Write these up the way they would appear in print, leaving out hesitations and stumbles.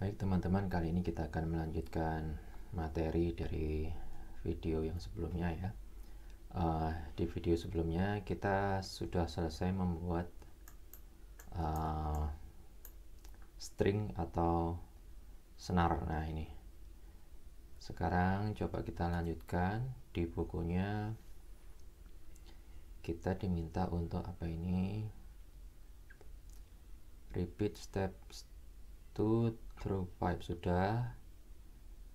Baik teman-teman, kali ini kita akan melanjutkan materi dari video yang sebelumnya ya. Di video sebelumnya kita sudah selesai membuat string atau senar. Nah ini, sekarang coba kita lanjutkan. Di bukunya kita diminta untuk apa ini, repeat steps 2 through 5 sudah.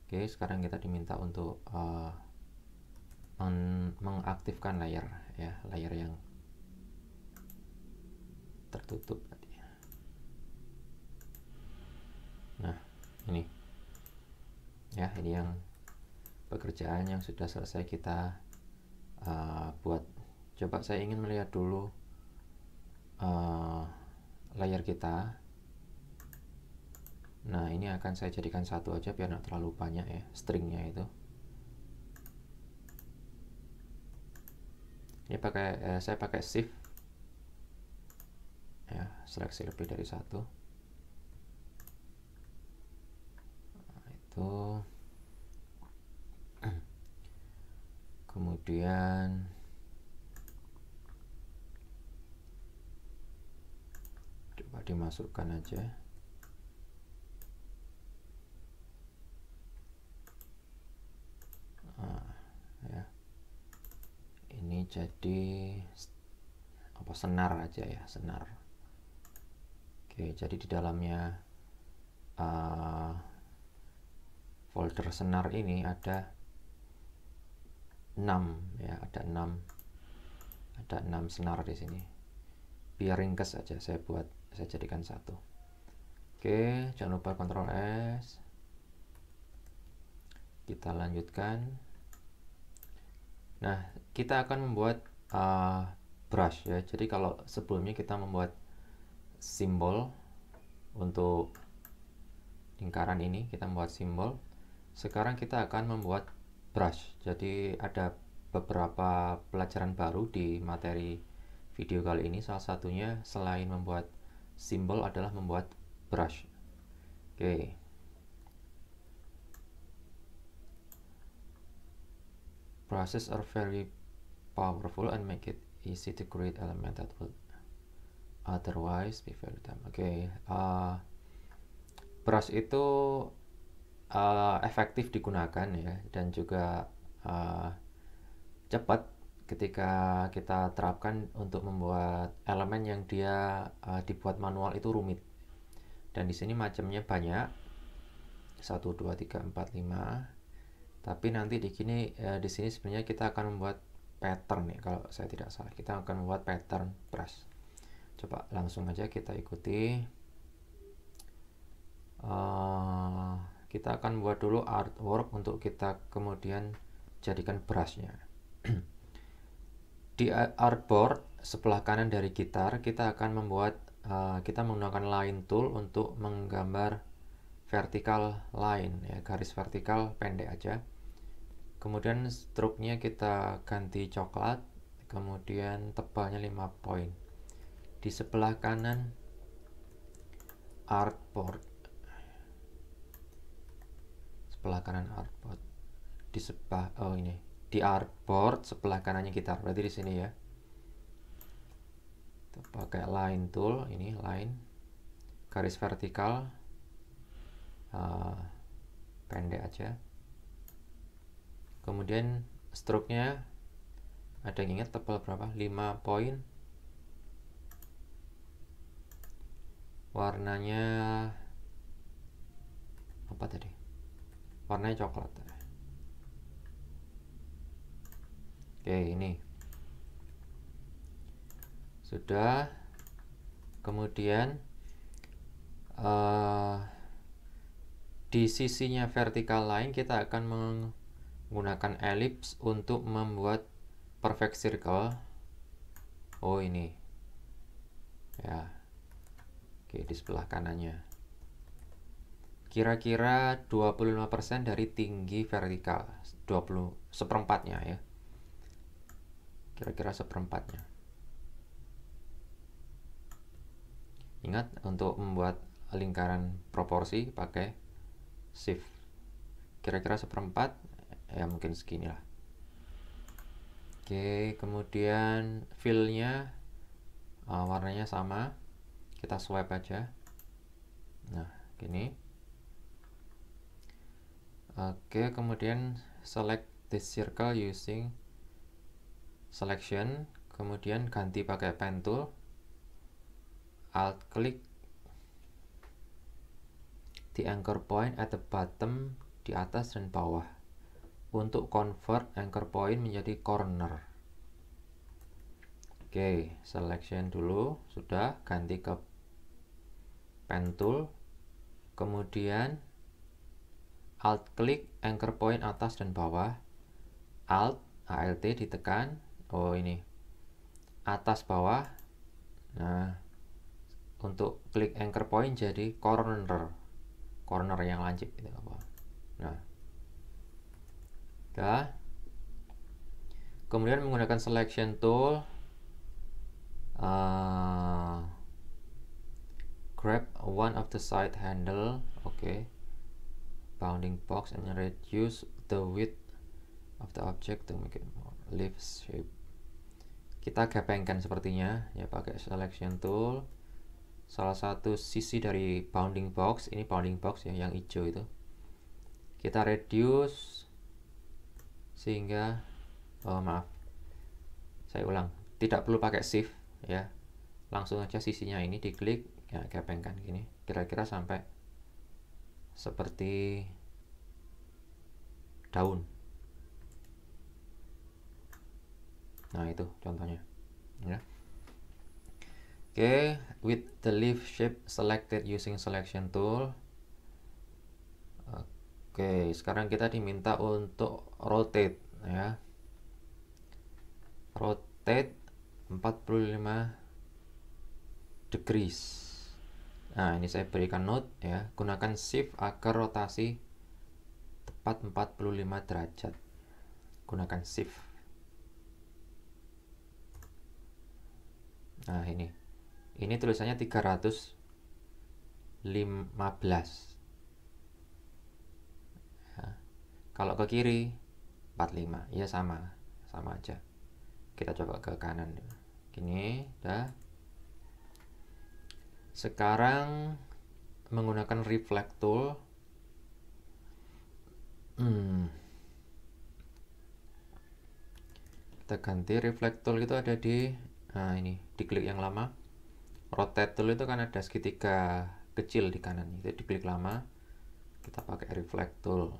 Oke, sekarang kita diminta untuk mengaktifkan layer ya, layer yang tertutup tadi. Nah ini ya, ini yang pekerjaan yang sudah selesai kita buat. Coba saya ingin melihat dulu layer kita. Nah ini akan saya jadikan satu aja biar tidak terlalu banyak ya stringnya itu. Ini saya pakai shift ya, seleksi lebih dari satu. Nah, itu kemudian coba dimasukkan aja. Ya, ini jadi apa, senar aja ya, senar. Oke, jadi di dalamnya folder senar ini ada 6 ya, ada 6 senar di sini. Biar ringkas aja saya jadikan satu. Oke, jangan lupa Ctrl S. Kita lanjutkan. Nah, kita akan membuat brush ya. Jadi kalau sebelumnya kita membuat simbol untuk lingkaran ini, kita membuat simbol. Sekarang kita akan membuat brush. Jadi ada beberapa pelajaran baru di materi video kali ini. Salah satunya selain membuat simbol adalah membuat brush. Oke. Brushes are very powerful and make it easy to create element that would otherwise be very dumb. Oke, brush itu efektif digunakan ya, dan juga cepat ketika kita terapkan untuk membuat elemen yang dia dibuat manual itu rumit. Dan di sini macamnya banyak, 1 2 3 4 5. Tapi nanti di sini sebenarnya kita akan membuat pattern nih, kalau saya tidak salah. Kita akan membuat pattern brush. Coba langsung aja kita ikuti. Kita akan buat dulu artwork untuk kita kemudian jadikan brushnya. Di artboard sebelah kanan dari gitar kita akan membuat kita menggunakan line tool untuk menggambar vertical line ya, garis vertikal pendek aja. Kemudian stroke-nya kita ganti coklat, kemudian tebalnya 5 poin. Di sebelah kanan artboard, sebelah kanan artboard, di sebelah di artboard sebelah kanannya gitar, berarti di sini ya. Kita pakai line tool, ini line garis vertikal pendek aja. Kemudian stroke-nya ada yang ingat tebal berapa? 5 poin. Warnanya apa tadi? Warnanya coklat. Oke, ini sudah. Kemudian di sisinya vertical line kita akan menggunakan ellipse untuk membuat perfect circle. Oh ini ya. Oke, di sebelah kanannya kira-kira 25% dari tinggi vertikal, 1/4-nya ya, kira-kira 1/4-nya. Ingat, untuk membuat lingkaran proporsi pakai shift. Kira-kira 1/4, ya mungkin segini lah. Oke, kemudian fill-nya warnanya sama, kita swipe aja. Nah, gini. Oke, kemudian select this circle using selection, kemudian ganti pakai pen tool, alt klik the anchor point at the bottom, di atas dan bawah, untuk convert anchor point menjadi corner. Oke, selection dulu, sudah, ganti ke pen tool, kemudian alt klik anchor point atas dan bawah, alt ditekan, oh ini atas bawah. Nah, untuk klik anchor point jadi corner yang lancip gitu apa. Nah, udah. Kemudian menggunakan selection tool, grab one of the side handle, oke. Bounding box and reduce the width of the object to make it more leaf shape. Kita gepengkan sepertinya ya pakai selection tool. Salah satu sisi dari bounding box, ini bounding box ya, yang hijau itu, kita reduce sehingga, maaf, saya ulang, tidak perlu pakai shift ya, langsung aja sisinya ini diklik ya, gepengkan gini, kira-kira sampai seperti daun. Nah, itu contohnya ya. Oke, with the leaf shape selected using selection tool. Oke, sekarang kita diminta untuk rotate ya. Rotate 45 degrees. Nah, ini saya berikan note ya, gunakan shift agar rotasi tepat 45 derajat. Gunakan shift. Nah, ini tulisannya 315. Ya. Kalau ke kiri 45, ya sama aja. Kita coba ke kanan. Gini, udah. Sekarang menggunakan reflect tool. Kita ganti reflect tool itu ada di, nah ini, diklik yang lama. Rotate tool itu kan ada segitiga kecil di kanan, itu diklik lama. Kita pakai reflect tool.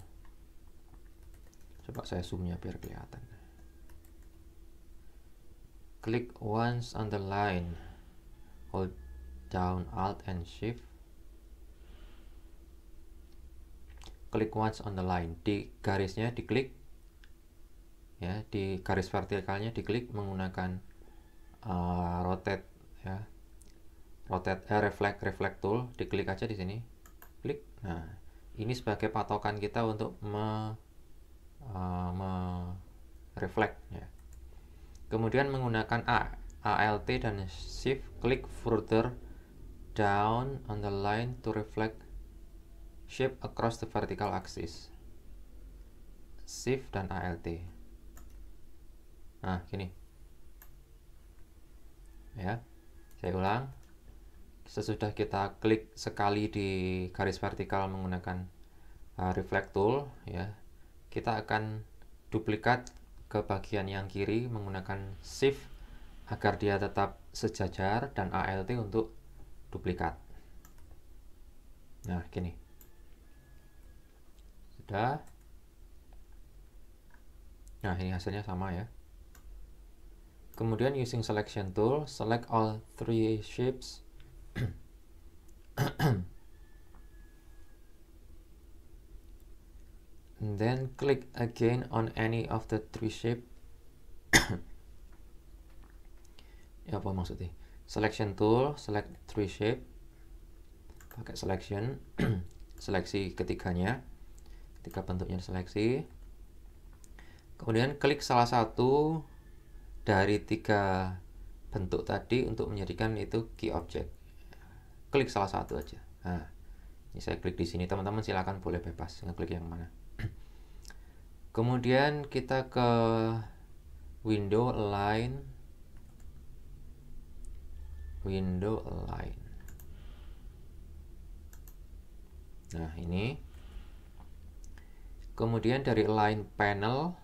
Coba saya zoomnya biar kelihatan. Click once on the line, hold down alt and shift. Click once on the line, di garisnya diklik ya, di garis vertikalnya diklik menggunakan rotate ya, reflect tool, diklik aja di sini, klik. Nah, ini sebagai patokan kita untuk reflect ya. Kemudian menggunakan alt dan shift, klik further down on the line to reflect shape across the vertical axis. Shift dan alt. Nah, gini ya, saya ulang. Sesudah kita klik sekali di garis vertikal menggunakan reflect tool ya, kita akan duplikat ke bagian yang kiri menggunakan shift agar dia tetap sejajar, dan alt untuk duplikat. Nah, gini sudah. Nah, ini hasilnya sama ya. Kemudian using selection tool, select all three shapes. And then click again on any of the three shape. Ya, apa maksudnya? Selection tool, select three shape. Pakai selection, seleksi ketiganya. Ketika bentuknya seleksi. Kemudian klik salah satu dari 3 bentuk tadi untuk menjadikan itu key object. Klik salah satu aja. Nah, ini saya klik di sini, teman-teman silakan boleh bebas ngeklik yang mana. Kemudian kita ke window align, nah ini. Kemudian dari align panel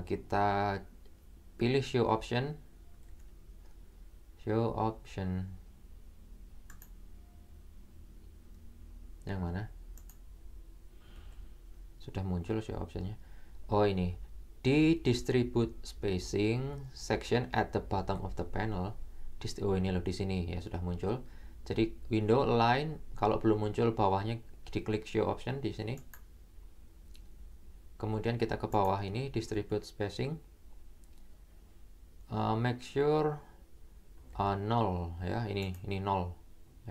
kita pilih show option, yang mana? Sudah muncul show optionnya. Oh ini, di distribute spacing section at the bottom of the panel. Oh ini loh, di sini ya sudah muncul. Jadi window align, kalau belum muncul bawahnya diklik show option di sini. Kemudian kita ke bawah ini distribute spacing. Make sure 0 ya, ini 0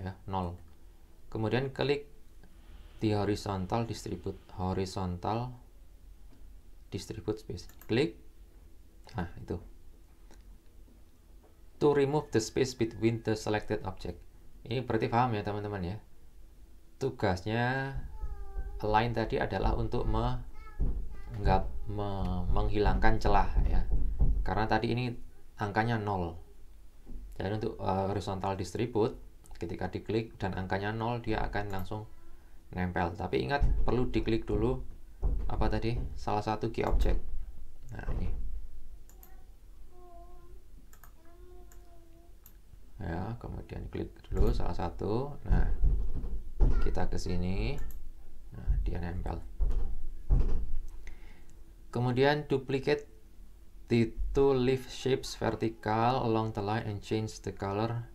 ya, 0. Kemudian klik di horizontal distribute space, klik. Nah itu, to remove the space between the selected object. Ini berarti paham ya teman-teman ya, tugasnya align tadi adalah untuk menghilangkan celah ya, karena tadi ini angkanya 0. Jadi untuk horizontal distribute, ketika diklik dan angkanya 0, dia akan langsung nempel. Tapi ingat, perlu diklik dulu apa tadi, salah satu key object. Nah ini ya, kemudian klik dulu salah satu. Nah kita ke sini, nah dia nempel. Kemudian duplicate the two leaf shapes vertical along the line and change the color.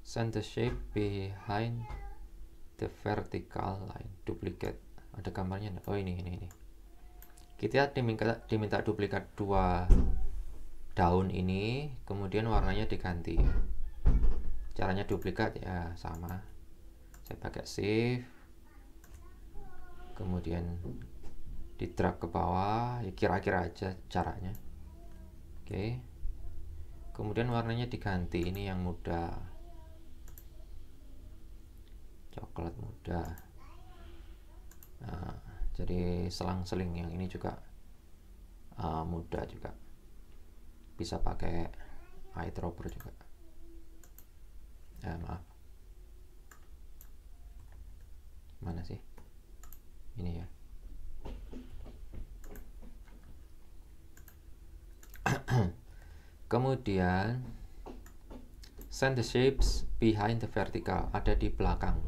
Send the shape behind the vertical line. Duplicate, ada gambarnya. Oh ini. Kita diminta duplikat 2 daun ini, kemudian warnanya diganti. Caranya duplikat ya sama, saya pakai shift, kemudian di drag ke bawah, ya kira-kira aja caranya. Oke, kemudian warnanya diganti, ini yang muda, coklat muda. Nah, jadi selang-seling yang ini juga muda juga, bisa pakai eyedropper juga. Maaf, mana sih ini ya. Kemudian send the shapes behind the vertical, ada di belakang.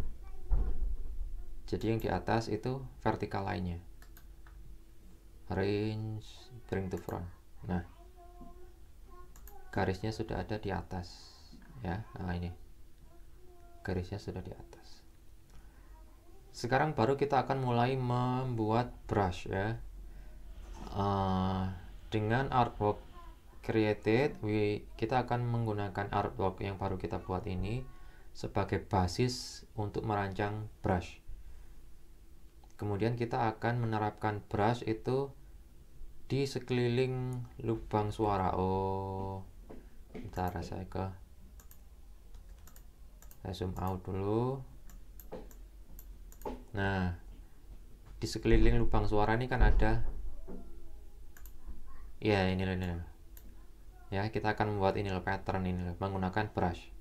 Jadi yang di atas itu vertical line-nya. Arrange, bring to front. Nah, garisnya sudah ada di atas ya. Nah ini, garisnya sudah di atas. Sekarang baru kita akan mulai membuat brush ya. Dengan artwork created, kita akan menggunakan artwork yang baru kita buat ini sebagai basis untuk merancang brush. Kemudian kita akan menerapkan brush itu di sekeliling lubang suara. Oh, bentar, saya zoom out dulu. Nah, di sekeliling lubang suara ini kan ada ya, ini ya, kita akan membuat ini pattern ini menggunakan brush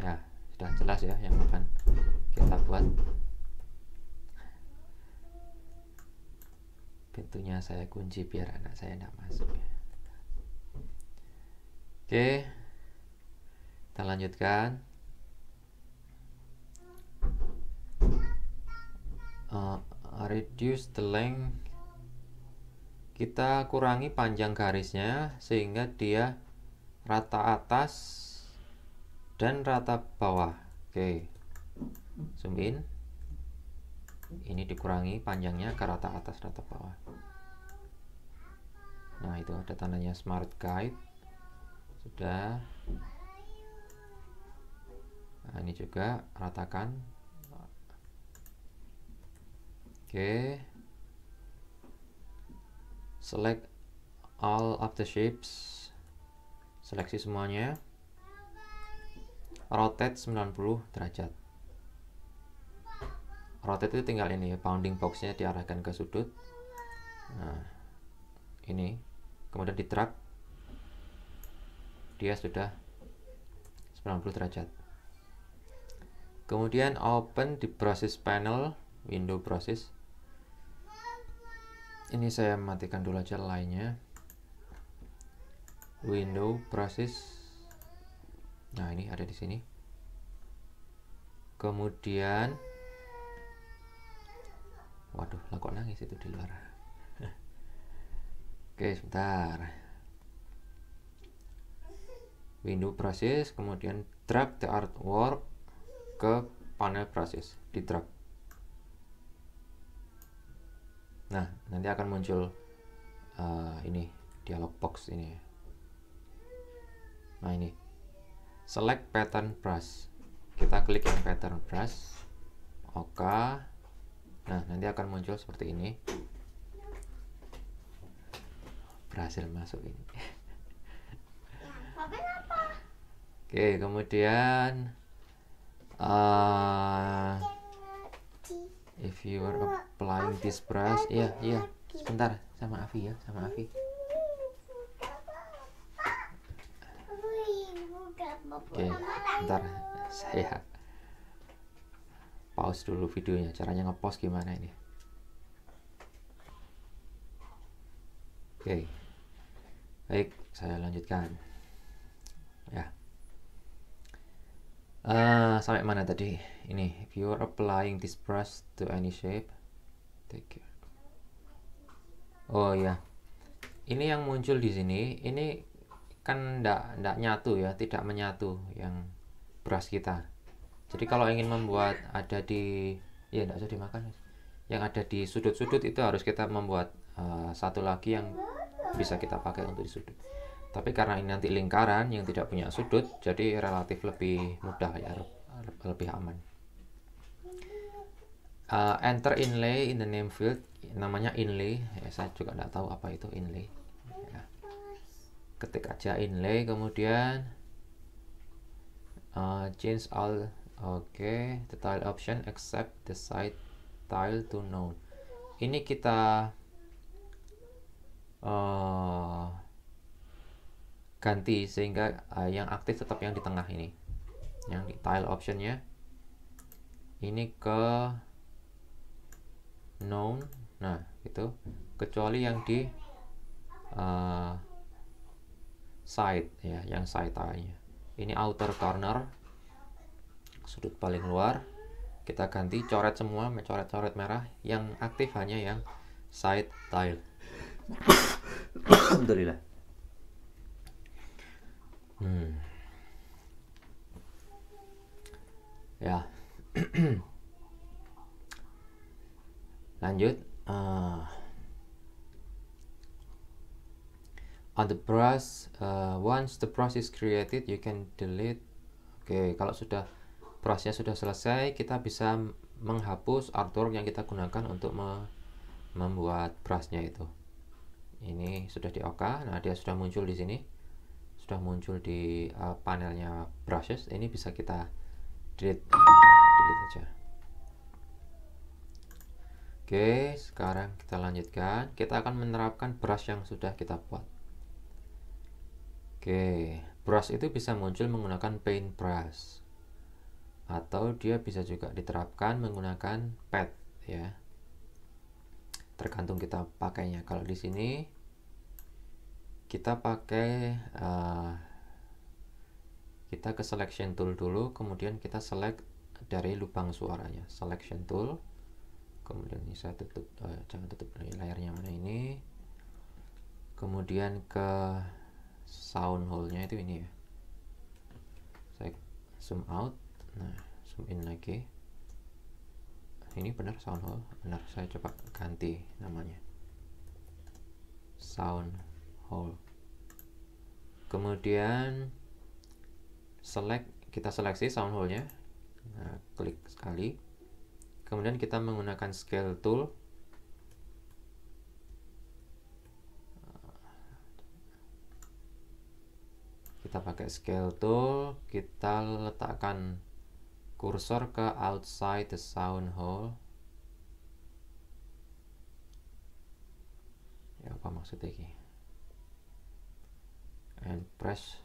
ya. Sudah jelas ya yang akan kita buat. Pintunya saya kunci biar anak saya tidak masuk ya. Oke, kita lanjutkan. Reduce the length, kita kurangi panjang garisnya sehingga dia rata atas dan rata bawah. Oke, zoom in. Ini dikurangi panjangnya ke rata atas rata bawah. Nah itu ada tandanya smart guide. Sudah. Nah ini juga ratakan. Oke, select all of the shapes, seleksi semuanya, rotate 90 derajat. rotate itu tinggal ini ya, bounding boxnya diarahkan ke sudut. Nah, ini kemudian di drag, dia sudah 90 derajat. Kemudian open di process panel, window process. Ini saya matikan dulu aja lainnya. Window process. Nah, ini ada di sini. Kemudian, waduh, lah kok nangis itu di luar. Oke, sebentar. Window process, kemudian drag the artwork ke panel process, di drag. Nah, nanti akan muncul ini dialog box ini. Nah, ini select pattern brush, kita klik yang pattern brush, oke. Nah, nanti akan muncul seperti ini. Berhasil masuk ini. Oke, kemudian if you are applying this brush, iya, sebentar, sama Avi ya, sama Avi. Oke, bentar, saya pause dulu videonya. Caranya nge-pause gimana ini? Oke, baik, saya lanjutkan. Ya. Sampai mana tadi? Ini, if you are applying this brush to any shape, take care. Oh ya, ini yang muncul di sini, ini kan ndak nyatu ya, tidak menyatu yang brush kita. Jadi kalau ingin membuat ada di, ya ndak usah dimakan, yang ada di sudut-sudut itu harus kita membuat satu lagi yang bisa kita pakai untuk di sudut. Tapi karena ini nanti lingkaran yang tidak punya sudut, jadi relatif lebih mudah ya, lebih aman. Enter inlay in the name field, namanya inlay ya, saya juga tidak tahu apa itu inlay ya. Ketik aja inlay, kemudian change all, the tile option except the side tile to none. Ini kita ganti sehingga yang aktif tetap yang di tengah ini, yang di tile optionnya ini ke known. Nah, itu kecuali yang di side ya, yang side tile-nya. Ini outer corner, sudut paling luar, kita ganti coret semua, coret-coret merah. Yang aktif hanya yang side tile. Alhamdulillah. Ya. Lanjut. On the brush, once the brush is created, you can delete. Oke, kalau sudah brushnya sudah selesai, kita bisa menghapus artwork yang kita gunakan untuk membuat brushnya itu. Ini sudah di OK. Nah, dia sudah muncul di sini, sudah muncul di panelnya brushes. Ini bisa kita delete aja. Oke, sekarang kita lanjutkan. Kita akan menerapkan brush yang sudah kita buat. Oke, brush itu bisa muncul menggunakan paint brush, atau dia bisa juga diterapkan menggunakan pad ya. Tergantung kita pakainya. Kalau di sini kita pakai kita ke selection tool dulu, kemudian kita select dari lubang suaranya, selection tool. Kemudian ini saya tutup, jangan tutup layarnya, mana ini. Kemudian ke sound hole-nya itu ini ya. Saya zoom out, nah zoom in lagi. Ini benar sound hole, benar. Saya coba ganti namanya, sound hole. Kemudian kita seleksi sound hole-nya. Nah, klik sekali. Kemudian kita menggunakan scale tool. Kita pakai scale tool, kita letakkan kursor ke outside the sound hole. Ya apa maksudnya ini? And press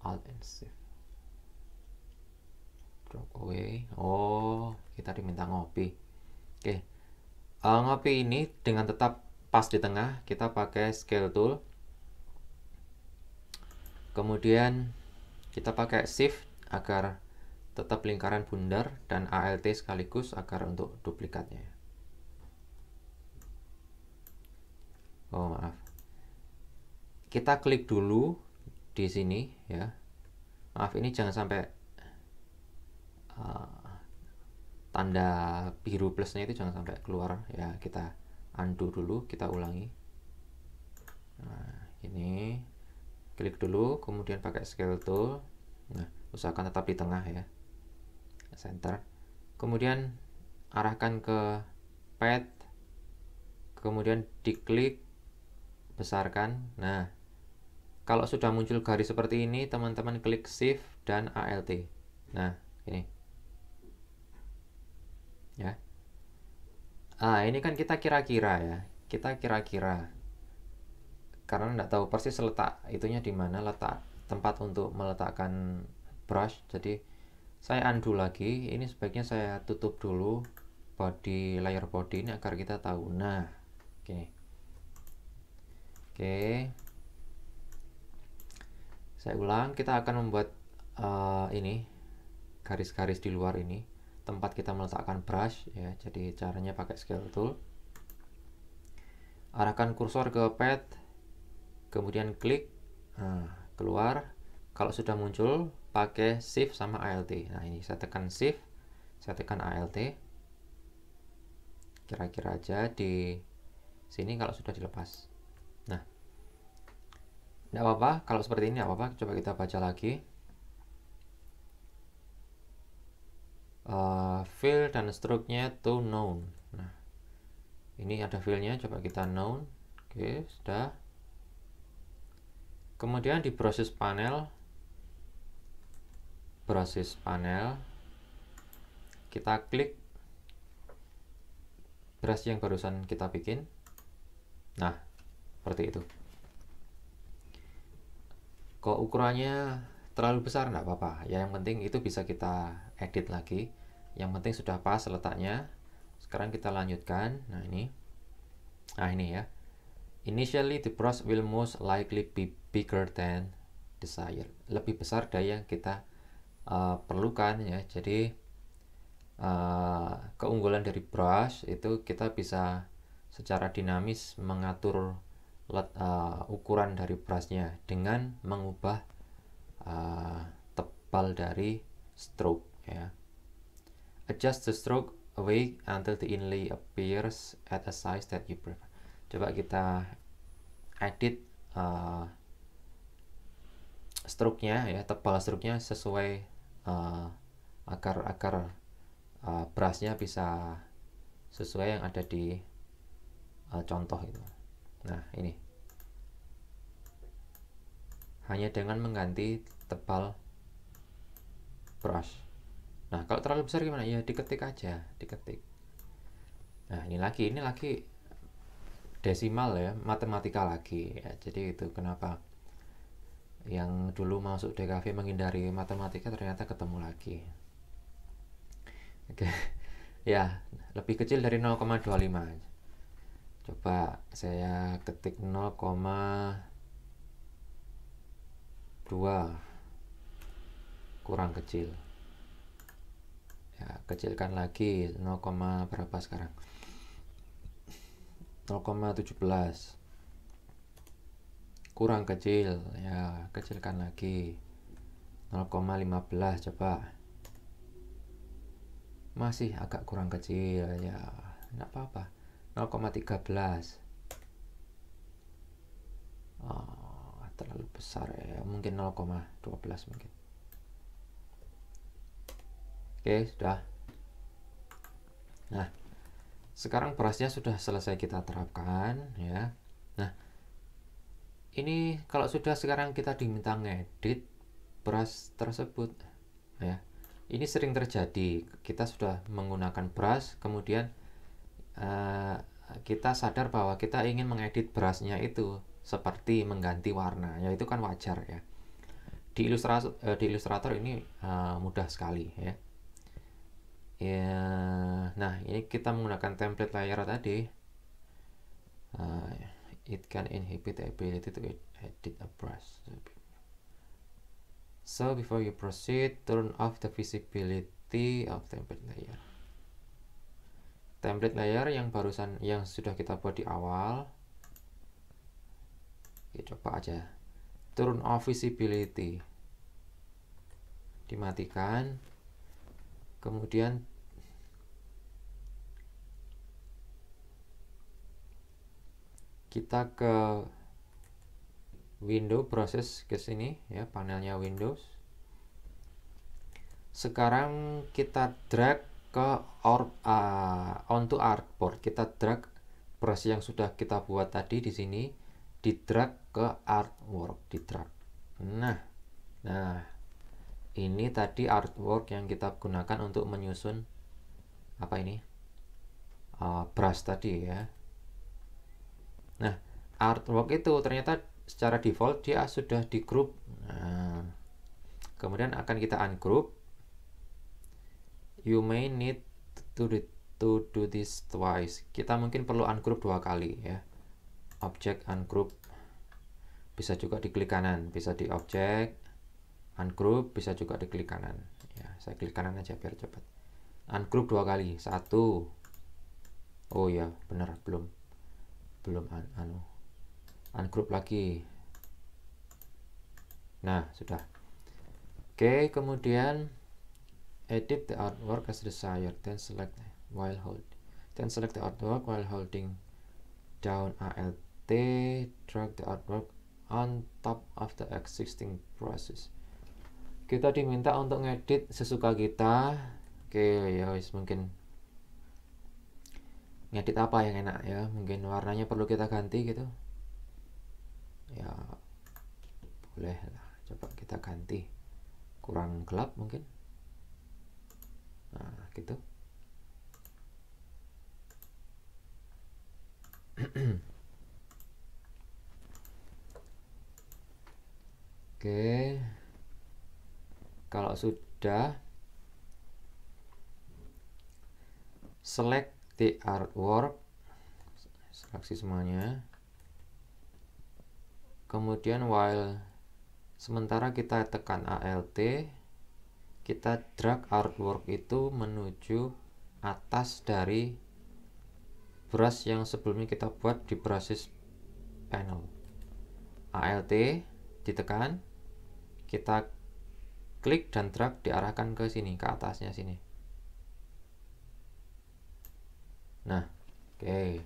Alt and Shift. Drop away. Oh, kita diminta ngopi. Oke. Ngopi ini dengan tetap pas di tengah, kita pakai scale tool. Kemudian kita pakai shift agar tetap lingkaran bundar dan ALT sekaligus agar untuk duplikatnya. Oh, maaf. Kita klik dulu di sini ya. Maaf, ini jangan sampai tanda biru plusnya itu jangan sampai keluar ya. Kita undo dulu, kita ulangi. Nah, ini klik dulu, kemudian pakai scale tool. Nah, usahakan tetap di tengah ya, center. Kemudian arahkan ke pad, kemudian diklik, besarkan. Nah, kalau sudah muncul garis seperti ini, teman-teman klik shift dan ALT. Nah, ini ya. Ini kan kita kira-kira ya, kita kira-kira karena nggak tahu persis letak itunya di mana, letak tempat untuk meletakkan brush. Jadi saya undo lagi, ini sebaiknya saya tutup dulu body, layer body ini agar kita tahu. Nah, oke, saya ulang. Kita akan membuat ini garis-garis di luar ini tempat kita meletakkan brush ya. Jadi caranya pakai scale tool, arahkan kursor ke pad, kemudian klik, keluar. Kalau sudah muncul, pakai shift sama ALT. Nah, ini saya tekan shift, saya tekan ALT. Kira-kira aja di sini kalau sudah dilepas. Nah, tidak apa-apa kalau seperti ini, tidak apa-apa. Coba kita baca lagi. Fill dan stroke-nya to known. Nah, ini ada fill-nya, coba kita known. Oke, sudah. Kemudian di process panel, kita klik brush yang barusan kita bikin. Nah, seperti itu. Kok ukurannya terlalu besar nggak apa-apa ya, yang penting itu bisa kita edit lagi. Yang penting sudah pas letaknya. Sekarang kita lanjutkan. Nah, ini ya. Initially the brush will most likely be bigger than desired. Lebih besar dari yang kita perlukan ya. Jadi keunggulan dari brush itu kita bisa secara dinamis mengatur ukuran dari brushnya dengan mengubah tebal dari stroke ya. Adjust the stroke away until the inlay appears at a size that you prefer. Coba kita edit stroke-nya ya, tebal stroke-nya sesuai agar brush-nya bisa sesuai yang ada di contoh itu. Nah, ini hanya dengan mengganti tebal brush. Nah, kalau terlalu besar gimana ya, diketik aja, diketik. Nah, ini lagi desimal ya, matematika lagi ya. Jadi itu kenapa yang dulu masuk DKV menghindari matematika ternyata ketemu lagi. Oke. Ya, lebih kecil dari 0,25. Coba saya ketik 0,2, kurang kecil ya, kecilkan lagi 0, berapa sekarang, 0,17, kurang kecil ya, kecilkan lagi 0,15. coba masih agak kurang kecil ya, enggak apa-apa, 0,13. Terlalu besar ya, mungkin 0,12 mungkin. Oke, sudah. Nah, sekarang brushnya sudah selesai kita terapkan ya. Nah, ini kalau sudah sekarang kita diminta ngedit brush tersebut ya. Ini sering terjadi, kita sudah menggunakan brush, kemudian kita sadar bahwa kita ingin mengedit brushnya itu seperti mengganti warna, yaitu kan wajar ya. Di Illustrator ini mudah sekali ya. Nah, ini kita menggunakan template layer tadi. It can inhibit the ability to edit a brush. So before you proceed, turn off the visibility of template layer. Template layer yang sudah kita buat di awal. Oke, coba aja. Turn off visibility. Dimatikan. Kemudian kita ke window, proses ke sini ya, panelnya Windows. Sekarang kita drag ke onto artboard. Kita drag brush yang sudah kita buat tadi di sini, di drag ke artwork, di drag. Nah, ini tadi artwork yang kita gunakan untuk menyusun apa ini? Brush tadi ya. Nah, artwork itu ternyata secara default dia sudah di group. Nah, kemudian akan kita ungroup. You may need to do this twice. Kita mungkin perlu ungroup 2 kali ya. Object ungroup. Bisa juga diklik kanan, bisa di object ungroup, bisa juga diklik kanan. Ya, saya klik kanan aja biar cepat. Ungroup 2 kali. 1. Oh ya, benar, belum ungroup lagi. Nah, sudah. Oke, kemudian edit the artwork as desired, then select the artwork while holding down Alt, drag the artwork on top of the existing brushes. Kita diminta untuk ngedit sesuka kita. Oke, ya wis, mungkin ngedit apa yang enak ya, mungkin warnanya perlu kita ganti gitu ya, boleh lah, coba kita ganti kurang gelap mungkin. Nah, gitu. Oke, kalau sudah, select the artwork, seleksi semuanya. Kemudian sementara kita tekan Alt, kita drag artwork itu menuju atas dari brush yang sebelumnya kita buat di brushes panel. Alt ditekan, kita klik dan drag diarahkan ke sini, ke atasnya sini. Nah, oke.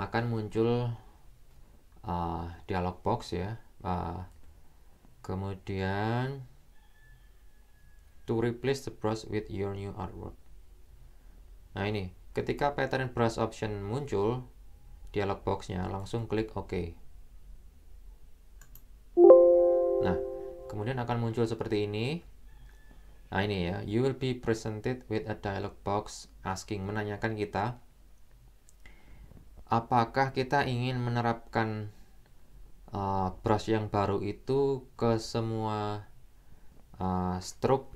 Akan muncul dialog box ya. Kemudian to replace the brush with your new artwork. Nah, ini ketika pattern brush option muncul dialog boxnya, langsung klik OK. Nah, kemudian akan muncul seperti ini. Nah, ini ya, you will be presented with a dialog box asking, menanyakan kita apakah kita ingin menerapkan brush yang baru itu ke semua stroke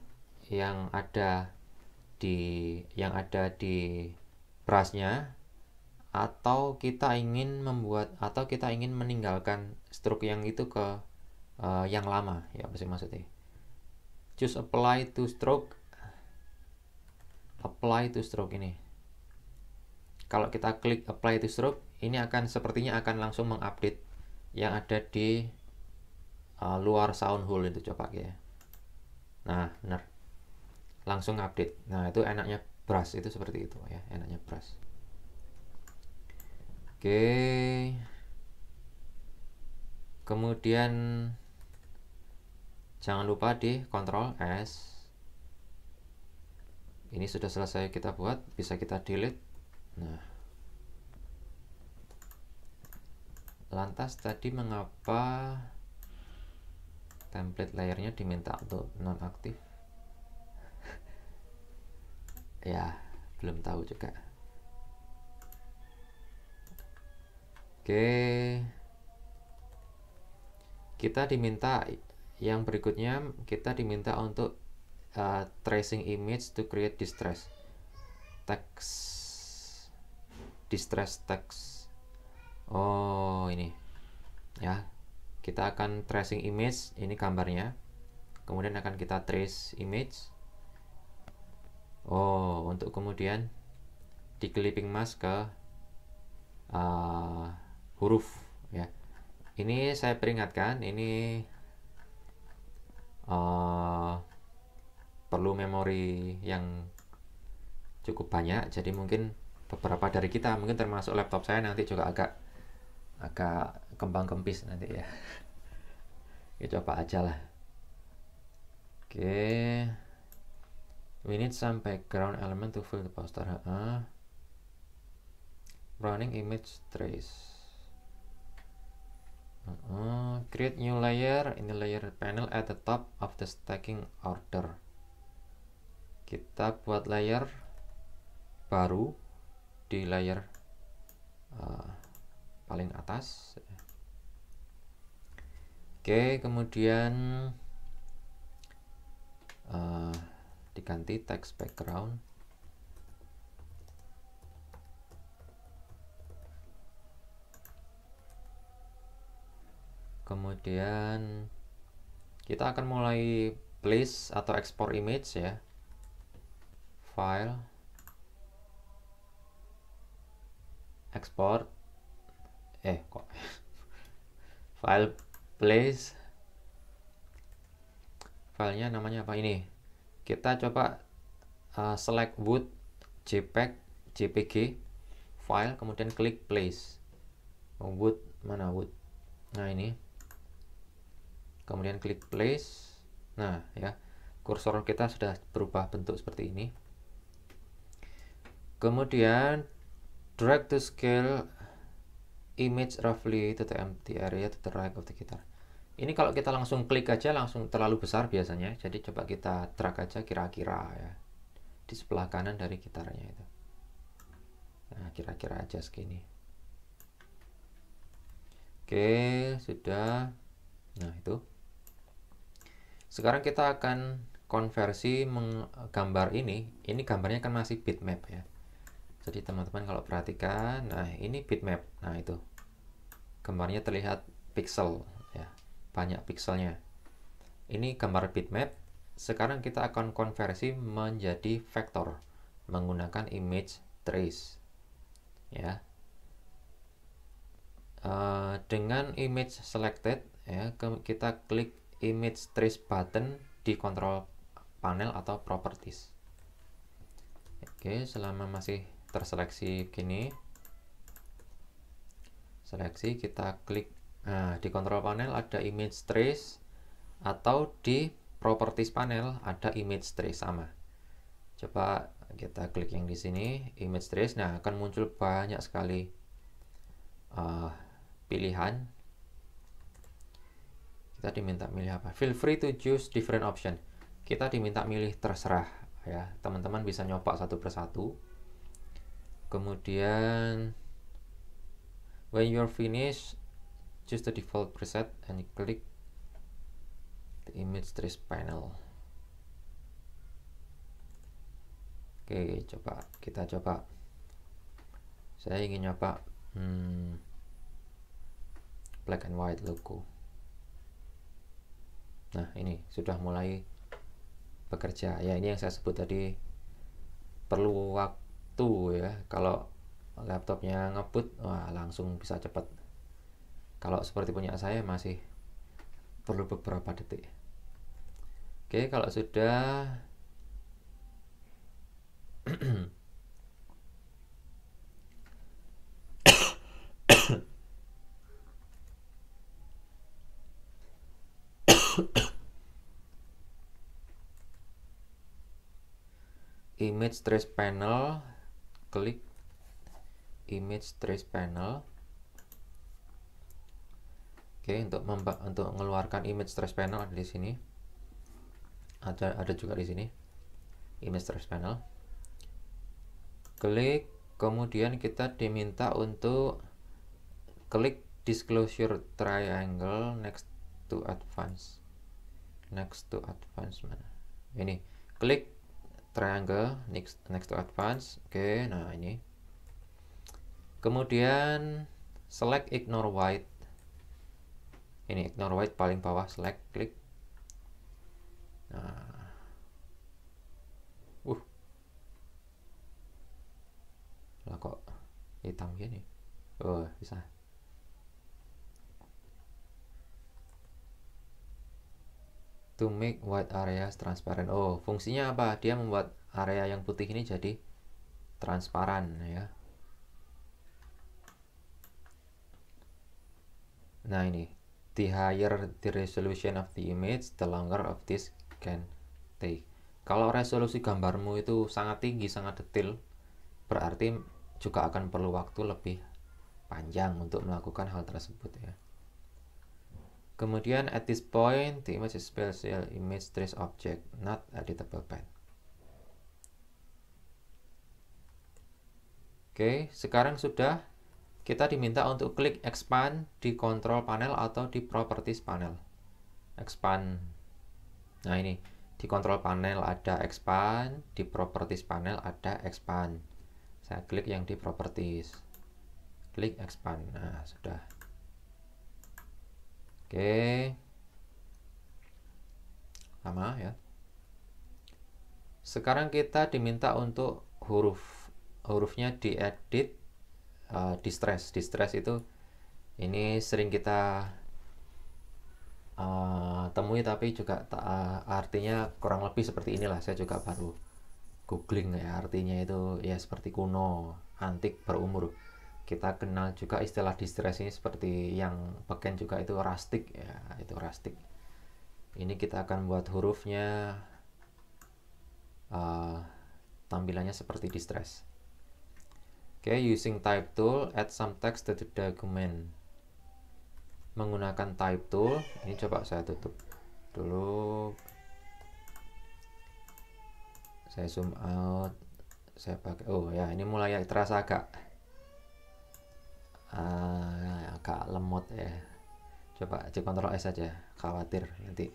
yang ada di brushnya, atau kita ingin meninggalkan stroke yang itu ke yang lama ya, apa sih maksudnya. Choose apply to stroke ini. Kalau kita klik apply to stroke, ini sepertinya akan langsung mengupdate yang ada di luar sound hole itu, coba ya. Nah, benar, langsung update. Nah, itu enaknya brush itu seperti itu ya, enaknya brush. Oke, kemudian jangan lupa di Ctrl S. Ini sudah selesai kita buat, bisa kita delete. Nah, lantas tadi mengapa template layernya diminta untuk nonaktif? Ya, belum tahu juga. Oke, kita diminta yang berikutnya, kita diminta untuk tracing image to create distress text. Oh, ini ya, kita akan tracing image, ini gambarnya, kemudian akan kita trace image. Oh, untuk kemudian di clipping mask ke huruf ya. Ini saya peringatkan, ini perlu memori yang cukup banyak, jadi mungkin beberapa dari kita, mungkin termasuk laptop saya, nanti juga agak kembang kempis nanti ya. Ya coba aja lah. Oke, we need some background element to fill the poster. Running image trace. Create new layer in the layer panel at the top of the stacking order. Kita buat layer baru di layer paling atas. Oke, kemudian diganti text background. Kemudian kita akan mulai place atau export image ya. File, export, file, place, filenya namanya apa ini? Kita coba select wood, JPEG, JPG, file, kemudian klik place. Wood, mana wood? Nah ini. Kemudian klik place. Nah ya, kursor kita sudah berubah bentuk seperti ini. Kemudian drag to scale image roughly to the empty area to the right of the guitar. Ini kalau kita langsung klik aja langsung terlalu besar biasanya, jadi coba kita drag aja kira-kira ya di sebelah kanan dari gitarnya itu. Nah kira-kira aja segini. Oke, sudah. Nah itu. Sekarang kita akan konversi menggambar ini gambarnya kan masih bitmap ya. Jadi teman-teman kalau perhatikan, nah ini bitmap. Nah itu gambarnya terlihat pixel ya, banyak pixelnya. Ini gambar bitmap. Sekarang kita akan konversi menjadi vektor menggunakan image trace ya. Dengan image selected ya, kita klik image trace button di control panel atau properties. Oke, selama masih terseleksi begini, seleksi, kita klik. Nah, di control panel ada image trace, atau di properties panel ada image trace sama. Coba kita klik yang di sini, image trace. Nah, akan muncul banyak sekali pilihan. Kita diminta milih apa? Feel free to choose different option. Kita diminta milih terserah ya. Teman-teman bisa nyoba satu persatu. Kemudian when you're finished, choose the default preset and click the image trace panel. Oke, kita coba. Saya ingin nyoba black and white logo. Nah, ini sudah mulai bekerja. Ya, ini yang saya sebut tadi, perlu waktu ya. Kalau laptopnya ngebut, wah langsung bisa cepat. Kalau seperti punya saya masih perlu beberapa detik. Oke, kalau sudah image trace panel, klik image trace panel. Oke, untuk mengeluarkan image trace panel ada di sini. Ada juga di sini image trace panel. Klik, kemudian kita diminta untuk klik disclosure triangle next to advance. Next to advance mana? Ini klik triangle next to advance. Oke, nah ini. Kemudian select ignore white. Ini ignore white paling bawah, select, klik. Nah. Lah kok hitam gini? Oh, bisa. To make white areas transparent. Oh, fungsinya apa? Dia membuat area yang putih ini jadi transparan ya. Nah ini, the higher the resolution of the image, the longer of this can take. Kalau resolusi gambarmu itu sangat tinggi, sangat detail, berarti juga akan perlu waktu lebih panjang untuk melakukan hal tersebut ya. Kemudian at this point the image is special image trace object, not editable path. Oke, sekarang sudah kita diminta untuk klik expand di control panel atau di properties panel. Expand. Nah ini, di control panel ada expand, di properties panel ada expand. Saya klik yang di properties. Klik expand. Nah, sudah. Oke. Sama ya. Sekarang kita diminta untuk hurufnya diedit. Distress itu ini sering kita temui, tapi juga artinya kurang lebih seperti inilah. Saya juga baru googling ya, artinya itu ya seperti kuno, antik, berumur. Kita kenal juga istilah distress ini seperti yang beken juga itu rustic ya, itu rustic. Ini kita akan buat hurufnya tampilannya seperti distress. Oke, using type tool, add some text to the document. Menggunakan type tool, ini coba saya tutup dulu. Saya zoom out. Saya pakai, oh ya, ini mulai terasa agak lemot ya. Coba Ctrl S saja, khawatir nanti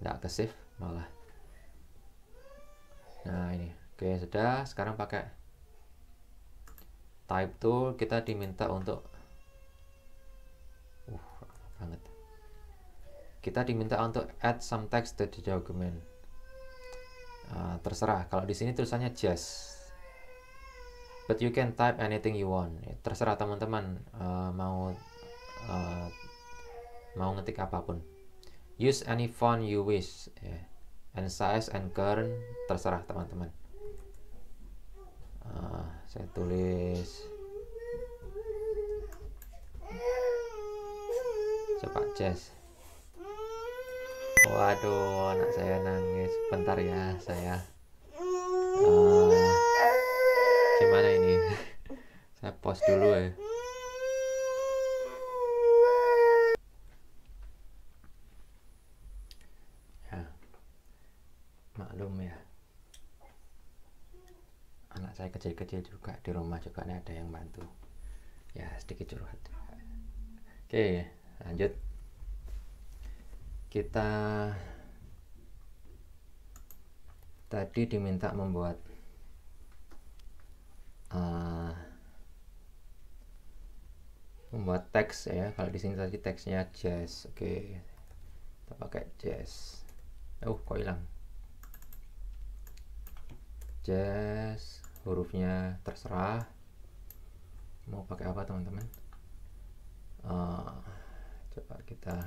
nggak ke save malah. Nah ini, oke sudah. Sekarang pakai type tool, kita diminta untuk banget. Kita diminta untuk add some text to the document. Terserah, kalau di sini tulisannya just, but you can type anything you want. Terserah teman-teman mau ngetik apapun. Use any font you wish, and size and current, terserah teman-teman. Saya tulis coba Jess. Waduh, anak saya nangis. Bentar ya, saya gimana ini? Saya pause dulu ya. Maklum ya, anak saya kecil-kecil juga di rumah juga ada yang bantu ya, sedikit curhat. Oke, lanjut. Kita tadi diminta membuat teks ya. Kalau di sini tadi teksnya jazz. Oke, kita pakai jazz. Kok hilang? Jazz, hurufnya terserah mau pakai apa teman-teman. Coba kita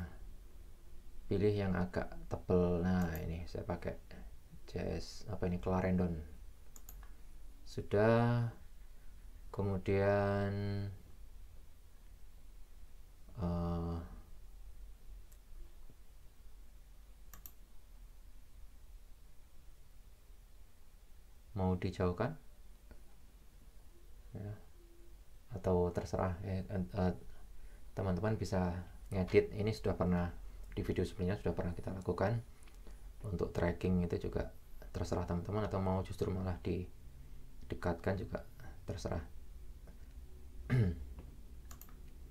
pilih yang agak tebal. Nah ini saya pakai jazz, apa ini, Clarendon. Sudah. Kemudian mau dijauhkan ya, atau terserah teman-teman bisa ngedit. Ini sudah pernah di video sebelumnya, sudah pernah kita lakukan. Untuk tracking itu juga terserah teman-teman, atau mau justru malah didekatkan juga terserah.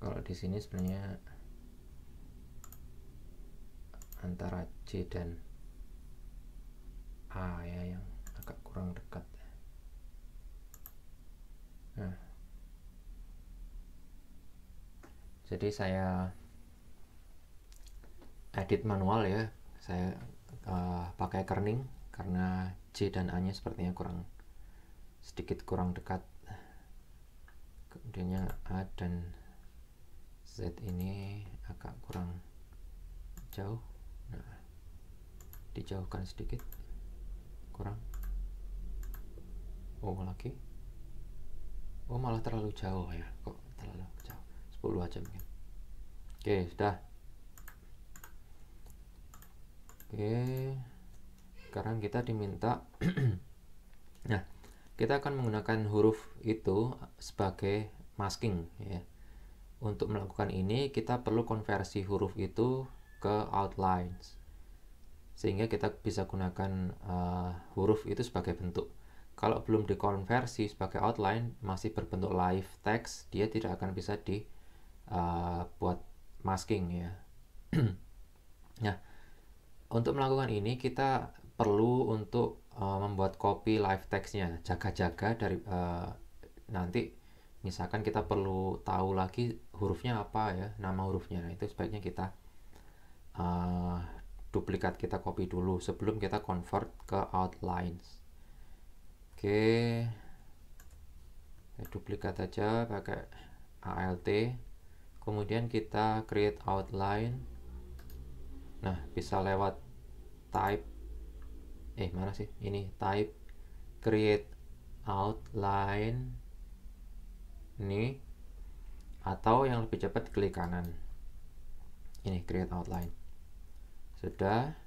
Kalau di sini sebenarnya antara C dan A ya yang agak kurang dekat. Nah, jadi saya edit manual ya, saya pakai kerning karena C dan A nya sepertinya sedikit kurang dekat. Kemudian A dan Z ini agak kurang jauh. Nah, dijauhkan sedikit, kurang. Oh lagi, oh malah terlalu jauh ya, kok terlalu jauh, 10 aja mungkin. Oke, sudah. Oke, sekarang kita diminta nah, kita akan menggunakan huruf itu sebagai masking ya. Untuk melakukan ini kita perlu konversi huruf itu ke outlines, sehingga kita bisa gunakan huruf itu sebagai bentuk. Kalau belum dikonversi sebagai outline, masih berbentuk live text, dia tidak akan bisa buat masking ya. Nah, untuk melakukan ini kita perlu untuk membuat copy live textnya, jaga-jaga dari nanti misalkan kita perlu tahu lagi hurufnya apa ya, nama hurufnya. Nah, itu sebaiknya kita duplikat kita copy dulu sebelum kita convert ke outlines. Oke, duplikat aja pakai alt, kemudian kita create outline. Nah, bisa lewat type mana sih ini, type create outline ini, atau yang lebih cepat klik kanan ini, create outline. Sudah.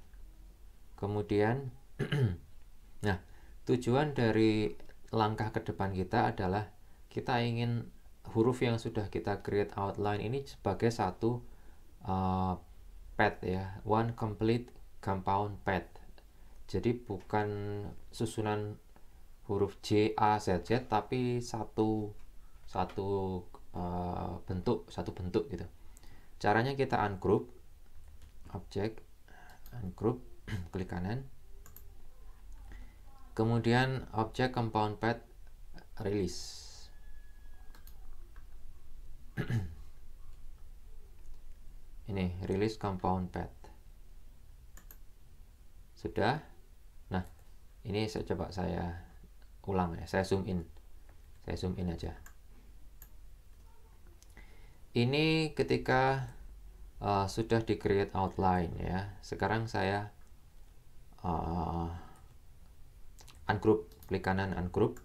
Kemudian nah, tujuan dari langkah ke depan kita adalah kita ingin huruf yang sudah kita create outline ini sebagai satu pad ya, one complete compound pad. Jadi bukan susunan huruf J, A, Z, Z, tapi satu bentuk gitu. Caranya kita ungroup objek, ungroup klik kanan, kemudian objek compound pad release. Ini release compound pad. Sudah. Nah, ini saya ulang ya, saya zoom in aja. Ini ketika sudah di create outline ya. Sekarang saya ungroup, klik kanan ungroup,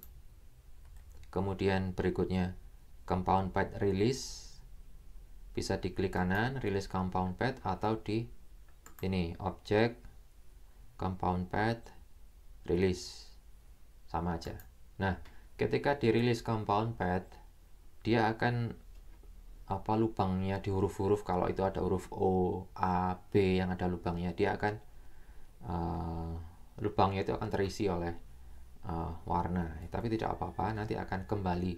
kemudian berikutnya compound pad release, bisa diklik kanan release compound pad, atau di ini objek compound pad release, sama aja. Nah, ketika di release compound pad, dia akan lubangnya di huruf-huruf, kalau itu ada huruf O, A, B yang ada lubangnya, dia akan lubangnya itu akan terisi oleh warna. Tapi tidak apa-apa, nanti akan kembali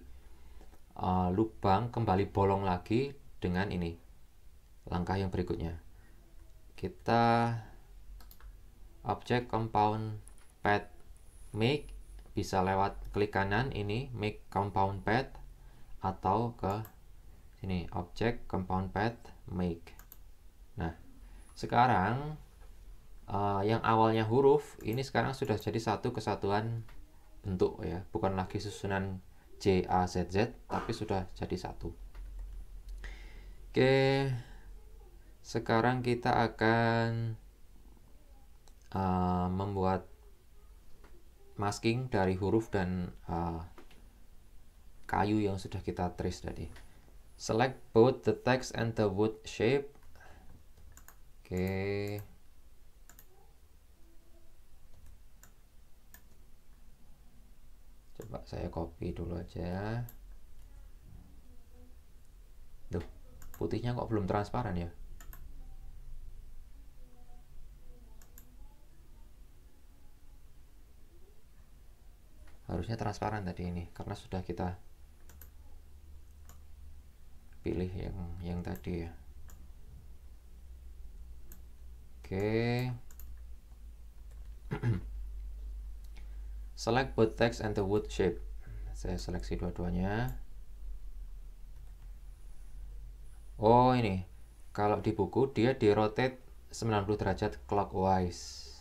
lubang, kembali bolong lagi dengan ini langkah yang berikutnya. Kita objek compound pad make, bisa lewat klik kanan ini make compound pad, atau ke sini objek compound pad make. Nah, sekarang yang awalnya huruf ini sekarang sudah jadi satu kesatuan bentuk ya, bukan lagi susunan J, A, Z, Z, tapi sudah jadi satu. Oke, sekarang kita akan membuat masking dari huruf dan kayu yang sudah kita trace tadi. Select both the text and the wood shape. Oke. Coba saya copy dulu aja. Duh, putihnya kok belum transparan ya? Harusnya transparan tadi ini, karena sudah kita pilih yang tadi ya. Oke. Select both text and the wood shape. Saya seleksi dua-duanya. Oh, ini. Kalau di buku dia di rotate 90 derajat clockwise.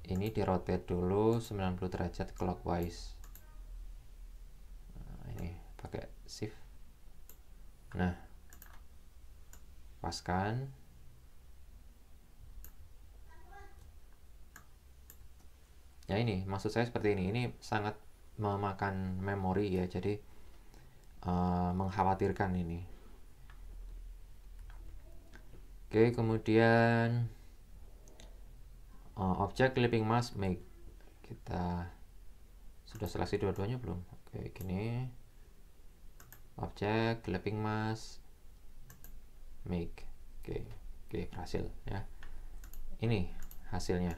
Ini di rotate dulu 90 derajat clockwise. Nah, ini pakai shift. Nah, paskan. Ya ini, maksud saya seperti ini. Ini sangat memakan memori ya, jadi mengkhawatirkan ini. Oke, kemudian object clipping mask make. Kita sudah seleksi dua-duanya belum? Oke, gini. Object clipping mask make. Oke, berhasil ya. Ini hasilnya.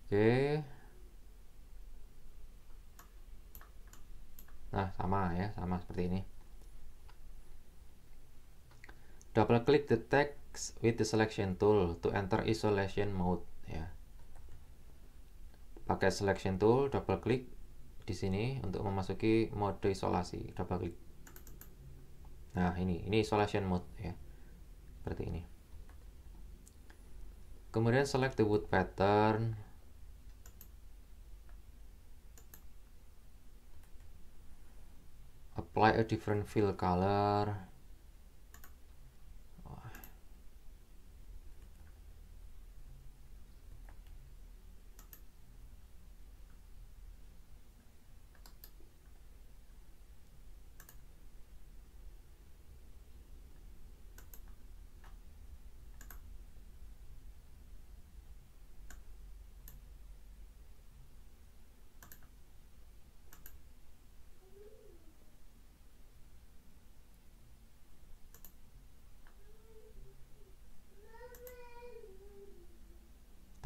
Oke. Nah, sama ya, sama seperti ini. Double click the text with the selection tool to enter isolation mode ya. Pakai selection tool, double click di sini untuk memasuki mode isolasi, double click. Nah, ini isolation mode ya. Seperti ini. Kemudian select the wood pattern. Apply a different fill color.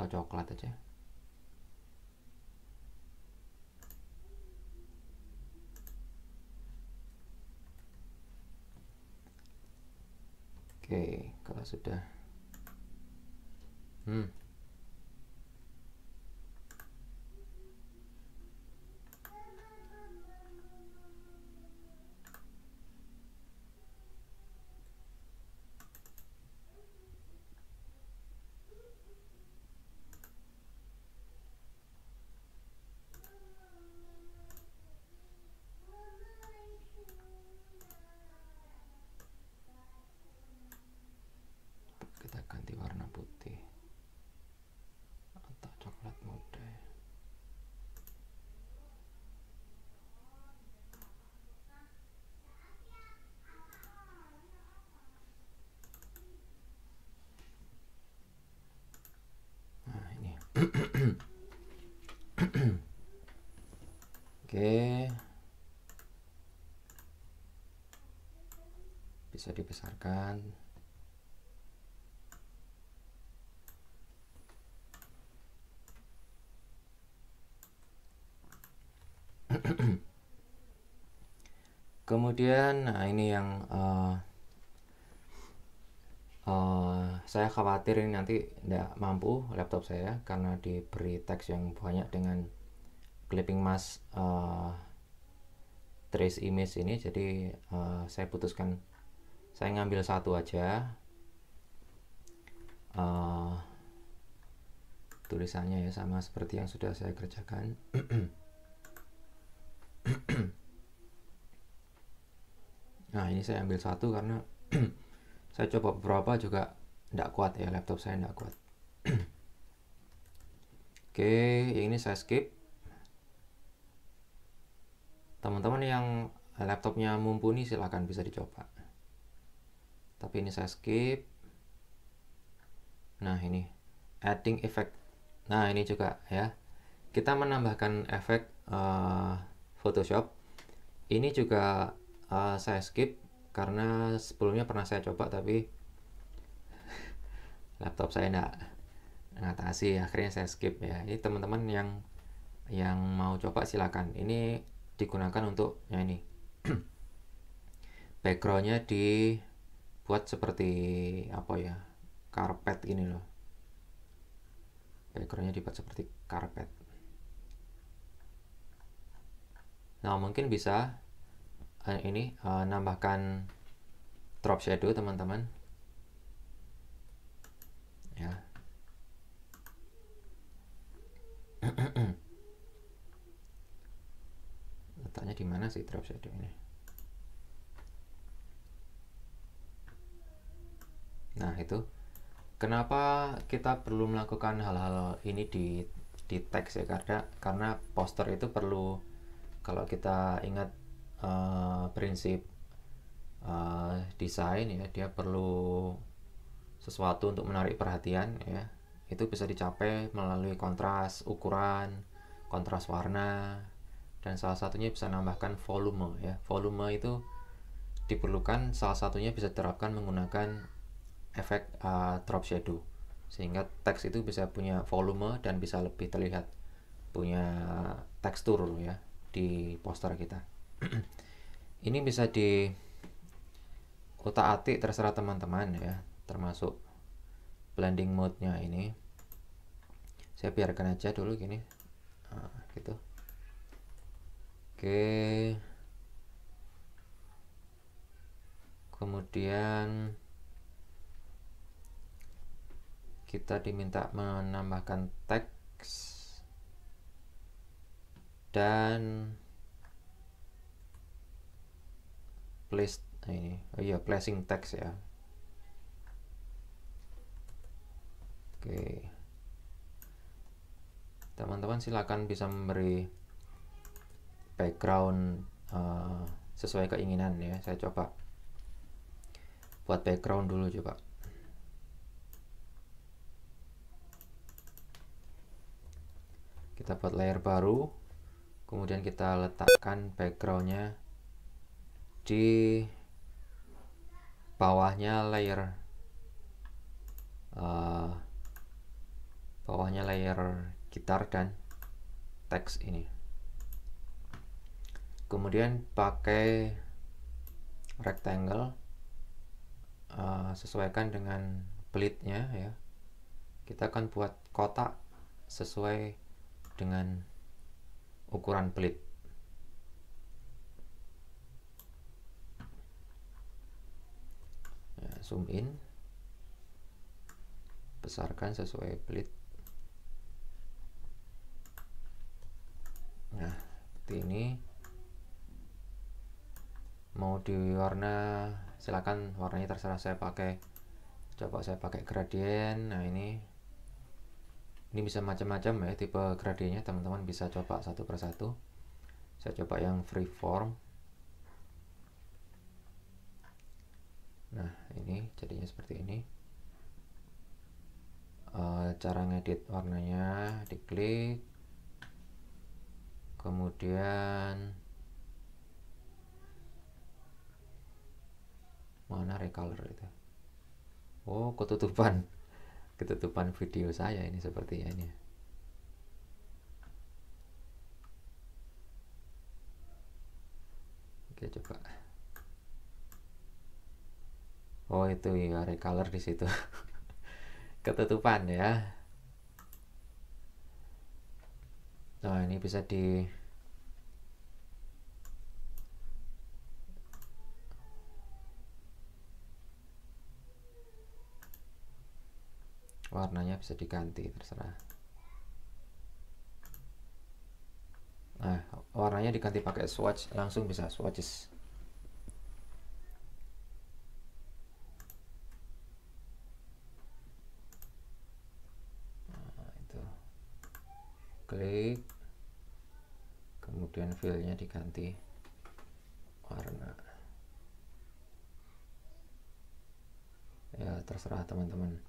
Atau coklat aja. Oke, kalau sudah kita ganti warna putih atau coklat muda. Nah, ini. Oke. Bisa dibesarkan. Kemudian, nah ini yang saya khawatir ini nanti tidak mampu laptop saya karena diberi teks yang banyak dengan clipping mask trace image ini. Jadi saya putuskan saya ngambil satu aja tulisannya ya, sama seperti yang sudah saya kerjakan. Nah, ini saya ambil satu karena saya coba beberapa juga tidak kuat ya, laptop saya tidak kuat. Oke, yang ini saya skip. Teman-teman yang laptopnya mumpuni silahkan bisa dicoba. Tapi ini saya skip. Nah, ini adding effect. Nah, ini juga ya. Kita menambahkan efek Photoshop. Ini juga saya skip karena sebelumnya pernah saya coba tapi laptop saya enggak ngatasi, akhirnya saya skip ya. Ini teman-teman yang mau coba silakan. Ini digunakan untuk ya ini backgroundnya dibuat seperti apa ya, karpet gini loh, backgroundnya dibuat seperti karpet. Nah mungkin bisa ini nambahkan drop shadow teman-teman ya. Letaknya di mana sih drop shadow ini? Nah itu kenapa kita perlu melakukan hal-hal ini di teks ya, karena poster itu perlu, kalau kita ingat prinsip desain ya, dia perlu sesuatu untuk menarik perhatian ya. Itu bisa dicapai melalui kontras ukuran, kontras warna, dan salah satunya bisa nambahkan volume ya. Volume itu diperlukan, salah satunya bisa diterapkan menggunakan efek drop shadow, sehingga teks itu bisa punya volume dan bisa lebih terlihat, punya tekstur ya di poster kita. Ini bisa di otak-atik terserah teman-teman ya, termasuk blending mode-nya ini. Saya biarkan aja dulu gini. Nah, gitu. Oke. Kemudian kita diminta menambahkan teks dan place ini. Oh iya, placing text ya. Oke. Teman-teman silakan bisa memberi background sesuai keinginan ya. Saya coba buat background dulu coba. Kita buat layer baru, kemudian kita letakkan backgroundnya di bawahnya layer gitar dan teks ini. Kemudian pakai rectangle, sesuaikan dengan pleatnya ya. Kita akan buat kotak sesuai dengan ukuran pleat. Ya, zoom in, besarkan sesuai pleat. Nah seperti ini. Mau di warna silakan, warnanya terserah, saya pakai gradient. Nah ini bisa macam-macam ya tipe gradiennya, teman-teman bisa coba satu persatu. Saya coba yang freeform. Nah ini jadinya seperti ini. Cara ngedit warnanya, diklik, kemudian mana recolor itu. Oh, ketutupan video saya ini sepertinya ini. Oke, coba. Oh, itu ya recolor di situ. Ketutupan ya. Nah, ini bisa di warnanya bisa diganti terserah. Nah warnanya diganti pakai swatch, langsung bisa swatches. Nah itu, klik, kemudian fillnya diganti warna ya, terserah teman-teman.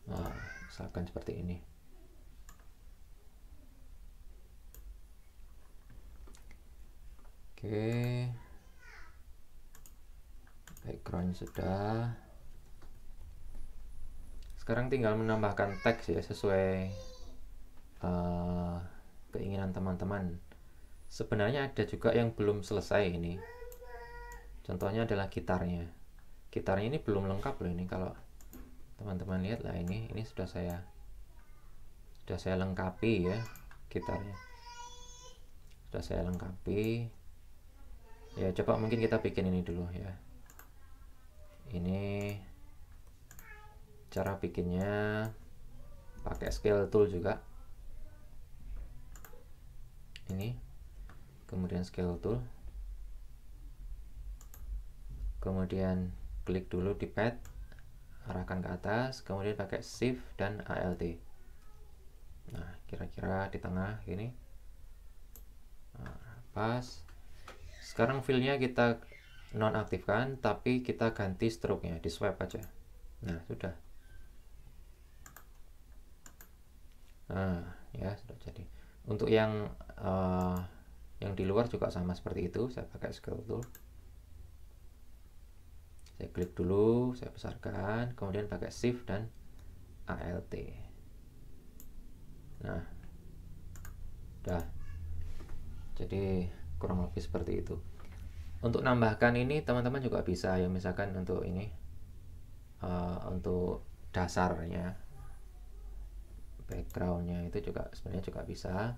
Nah misalkan seperti ini. Oke, background sudah. Sekarang tinggal menambahkan teks ya sesuai keinginan teman-teman. Sebenarnya ada juga yang belum selesai ini. Contohnya adalah gitarnya. Gitarnya ini belum lengkap loh ini, kalau teman-teman lihat lah, ini sudah saya lengkapi ya gitarnya. Sudah saya lengkapi. Ya coba mungkin kita bikin ini dulu ya. Ini cara bikinnya pakai scale tool juga. Ini, kemudian scale tool, kemudian klik dulu di pad, arahkan ke atas, kemudian pakai shift dan alt. Nah kira-kira di tengah gini. Nah, pas. Sekarang fillnya kita nonaktifkan, tapi kita ganti stroke-nya, di swipe aja. Nah sudah. Nah ya sudah jadi. Untuk yang di luar juga sama seperti itu. Saya pakai scale tool, saya klik dulu, saya besarkan, kemudian pakai shift dan alt. Nah udah jadi kurang lebih seperti itu. Untuk nambahkan ini teman-teman juga bisa ya, misalkan untuk ini untuk dasarnya, backgroundnya itu juga sebenarnya juga bisa.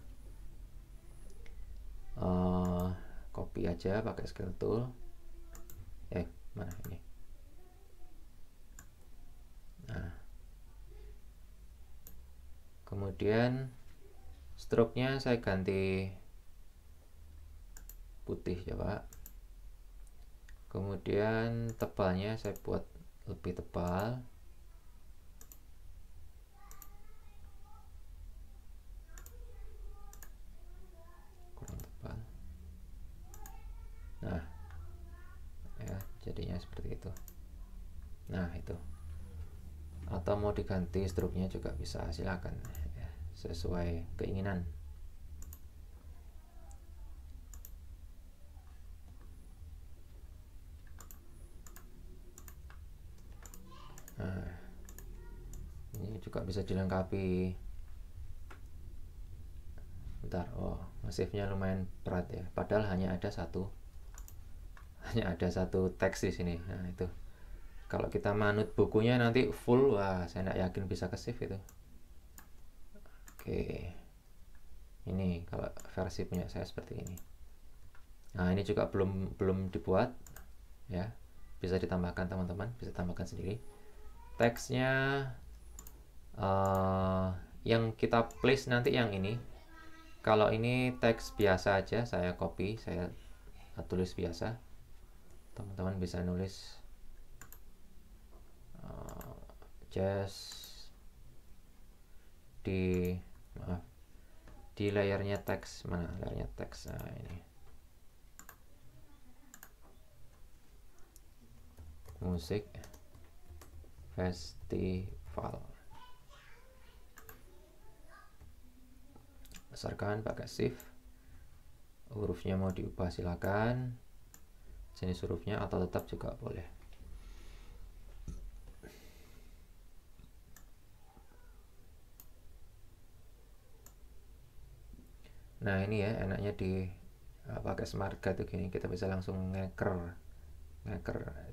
Copy aja pakai scale tool. Mana ini? Nah kemudian stroke-nya saya ganti putih coba. Kemudian tebalnya saya buat lebih tebal. Kurang tebal. Nah ya jadinya seperti itu. Nah itu. Atau mau diganti stroke-nya juga bisa, silakan ya, sesuai keinginan. Nah ini juga bisa dilengkapi. Bentar, oh masifnya lumayan berat ya, padahal hanya ada satu teks di sini. Nah itu kalau kita manut bukunya nanti full, wah saya tidak yakin bisa ke save itu. Oke, ini kalau versi punya saya seperti ini. Nah ini juga belum dibuat ya, bisa ditambahkan teman-teman, bisa tambahkan sendiri. Teksnya yang kita place nanti yang ini. Kalau ini teks biasa aja, saya copy, saya tulis biasa. Teman-teman bisa nulis just di layernya teks. Mana layernya teks? Nah ini musik festival, besarkan pakai shift. Hurufnya mau diubah silakan, jenis hurufnya atau tetap juga boleh. Nah ini ya enaknya di pakai smart guide gini, kita bisa langsung ngeker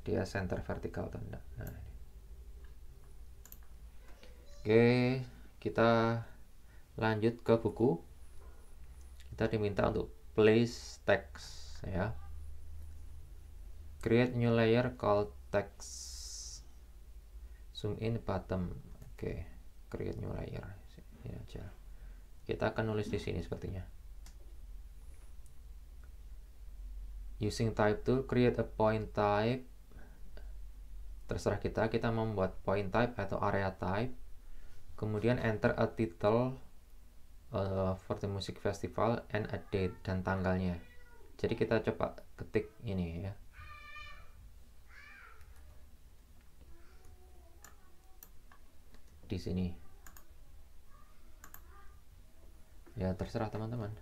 dia center vertikal atau enggak. Nah ini. Oke, kita lanjut ke buku. Kita diminta untuk place text ya. Create new layer called text. Zoom in bottom. Oke, create new layer. Ini aja. Kita akan nulis di sini sepertinya. Using type tool, create a point type. Terserah kita membuat point type atau area type. Kemudian enter a title for the music festival and a date, dan tanggalnya. Jadi kita coba ketik ini ya. Di sini. Ya terserah teman-teman.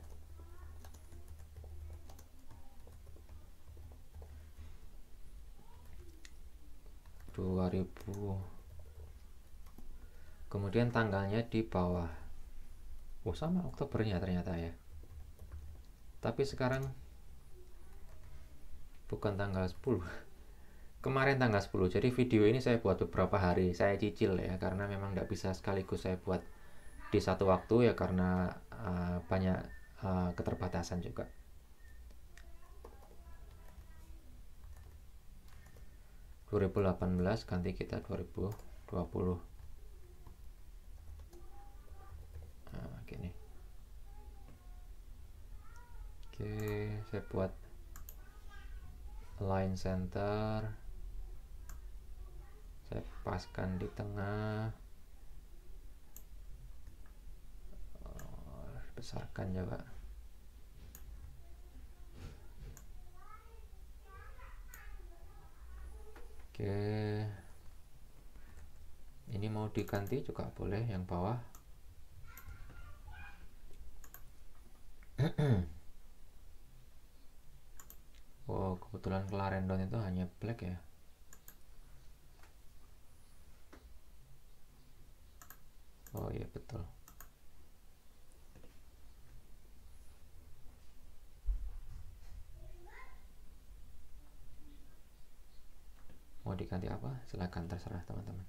2000. Kemudian tanggalnya di bawah. Oh, sama Oktobernya ternyata ya. Tapi sekarang bukan tanggal 10. Kemarin tanggal 10. Jadi video ini saya buat beberapa hari. Saya cicil ya, karena memang nggak bisa sekaligus saya buat di satu waktu ya, karena banyak keterbatasan juga. ...2018 ganti kita 2020. Nah, gini. Oke, saya buat line center, saya paskan di tengah, besarkan juga. Oke, ini mau diganti juga boleh yang bawah. Oh, kebetulan Clarendon itu hanya black ya. Oh iya betul. Mau diganti apa? Silahkan, terserah teman-teman.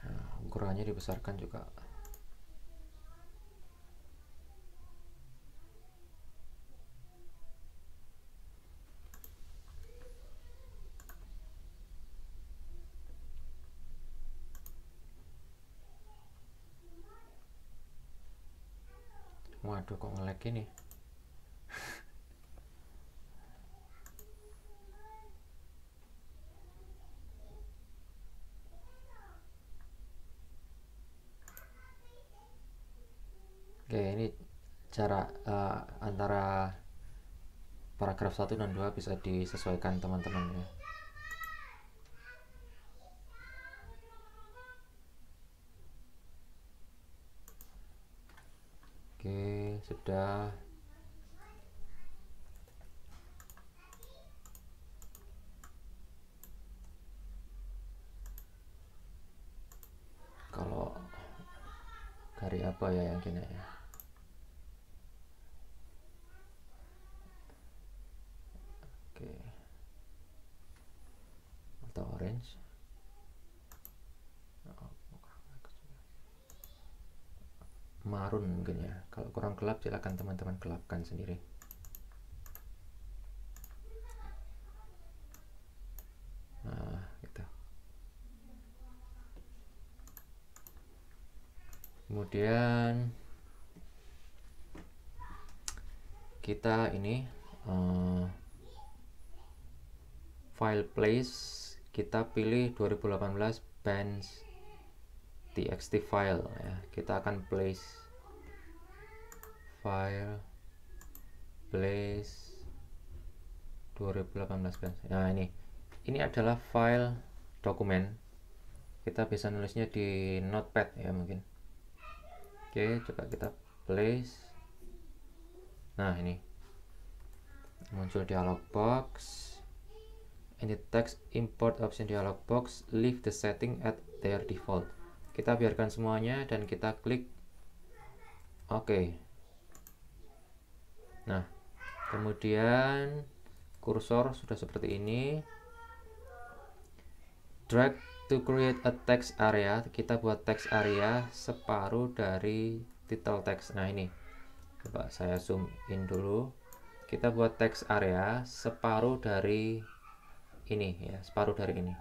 Nah, ukurannya dibesarkan juga. Waduh, kok nge-lag ini? Oke, ini cara antara paragraf 1 dan 2 bisa disesuaikan teman-teman ya. Oke, sudah. Kalau dari apa ya yang gini ya? Oke. Atau orange. Marun mungkin ya. Kalau kurang gelap silakan teman-teman gelapkan sendiri. Nah, gitu. Kemudian kita ini file place, kita pilih 2018 bands txt file ya. Kita akan place file place 2018 bands. Nah, ini adalah file dokumen. Kita bisa nulisnya di notepad ya mungkin. Oke, coba kita place. Nah, ini muncul dialog box. In the text import option dialog box, leave the setting at their default. Kita biarkan semuanya dan kita klik OK. Nah, kemudian kursor sudah seperti ini. Drag to create a text area. Kita buat text area separuh dari title text. Nah, ini coba saya zoom in dulu. Kita buat text area separuh dari ini ya, separuh dari ini.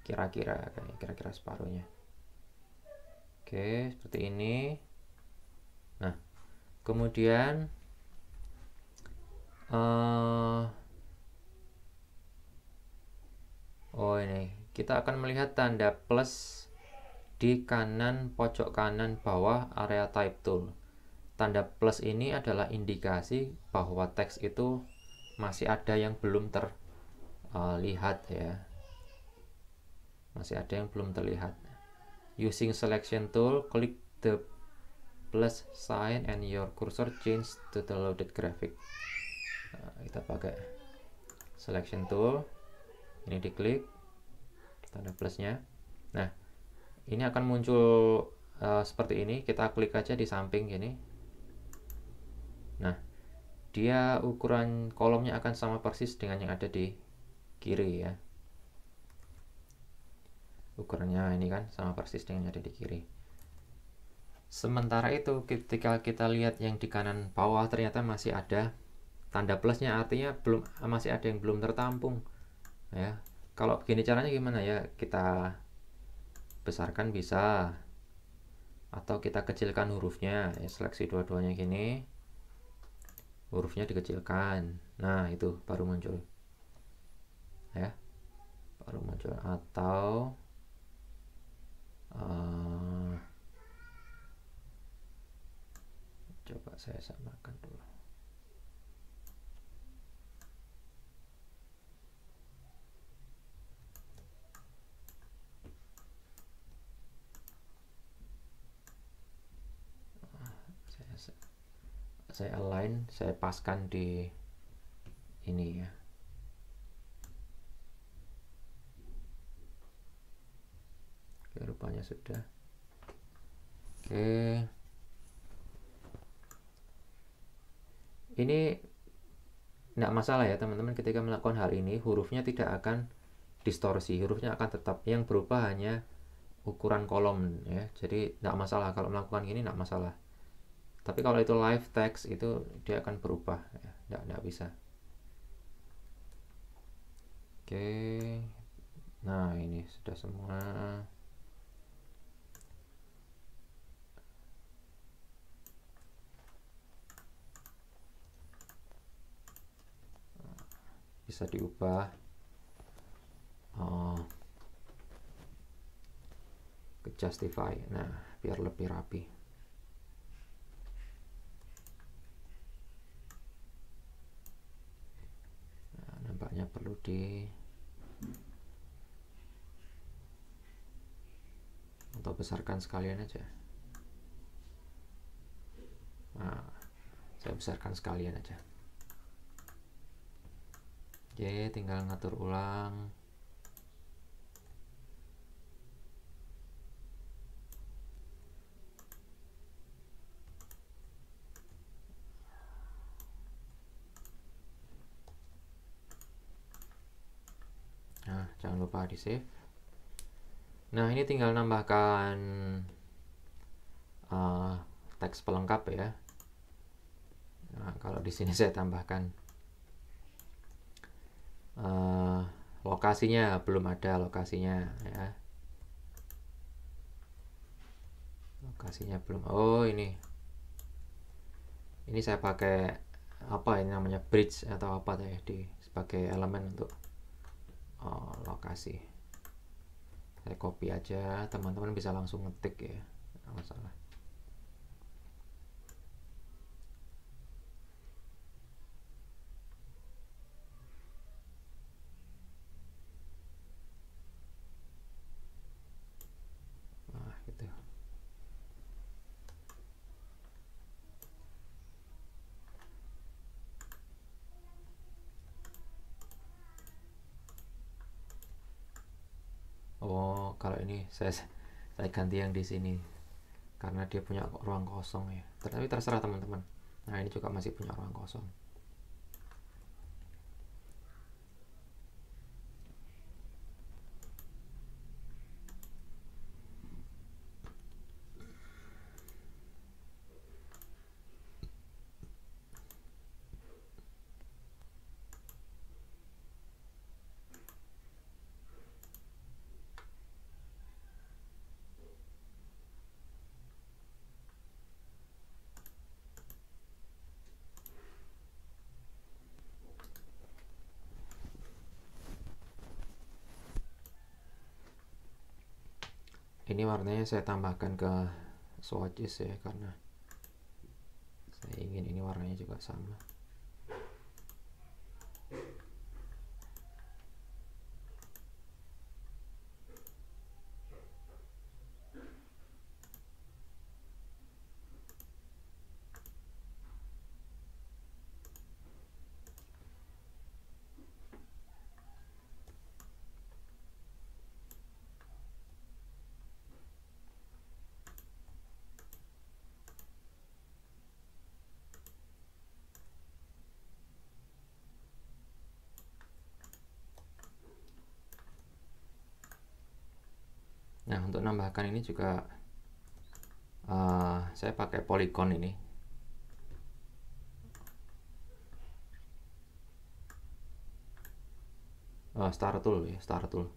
Kira-kira separuhnya. Oke, seperti ini. Nah, kemudian ini kita akan melihat tanda plus di kanan pojok kanan bawah area type tool. Tanda plus ini adalah indikasi bahwa teks itu masih ada yang belum terlihat ya. Masih ada yang belum terlihat. Using selection tool, klik the plus sign and your cursor change to the loaded graphic. Nah, kita pakai selection tool, ini diklik tanda plusnya. Nah, ini akan muncul seperti ini. Kita klik aja di samping gini. Nah, dia ukuran kolomnya akan sama persis dengan yang ada di kiri ya. Ukurannya ini kan sama persis dengan yang ada di kiri. Sementara itu ketika kita lihat yang di kanan bawah ternyata masih ada tanda plusnya, artinya masih ada yang belum tertampung ya. Kalau begini caranya gimana ya? Kita besarkan bisa, atau kita kecilkan hurufnya ya, seleksi dua-duanya gini, hurufnya dikecilkan. Nah, itu baru muncul ya, baru muncul. Atau coba saya samakan dulu. Saya align, saya paskan di ini ya. Oke, rupanya sudah. Oke. Ini tidak masalah ya teman-teman, ketika melakukan hal ini hurufnya tidak akan distorsi, hurufnya akan tetap, yang berubah hanya ukuran kolom ya. Jadi tidak masalah kalau melakukan gini, tidak masalah. Tapi kalau itu live text itu dia akan berubah ya, tidak bisa. Oke, nah ini sudah semua. Bisa diubah ke justify, nah biar lebih rapi. Nah, nampaknya perlu untuk besarkan sekalian aja. Nah, saya besarkan sekalian aja. Oke, tinggal ngatur ulang. Nah, jangan lupa di save. Nah, ini tinggal nambahkan teks pelengkap ya. Nah, kalau di sini saya tambahkan lokasinya, belum ada lokasinya ya. Lokasinya belum. Oh, ini saya pakai apa ini namanya, bridge atau apa ya, sebagai elemen untuk lokasi. Saya copy aja, teman-teman bisa langsung ngetik ya, nggak masalah. Nah, gitu. Oh, kalau ini saya ganti yang di sini karena dia punya ruang kosong ya. Tapi terserah teman-teman. Nah, ini juga masih punya ruang kosong. Ini warnanya saya tambahkan ke swatches ya, karena saya ingin ini warnanya juga sama. Nah, untuk nambahkan ini juga saya pakai polygon ini. Star tool ya, star tool.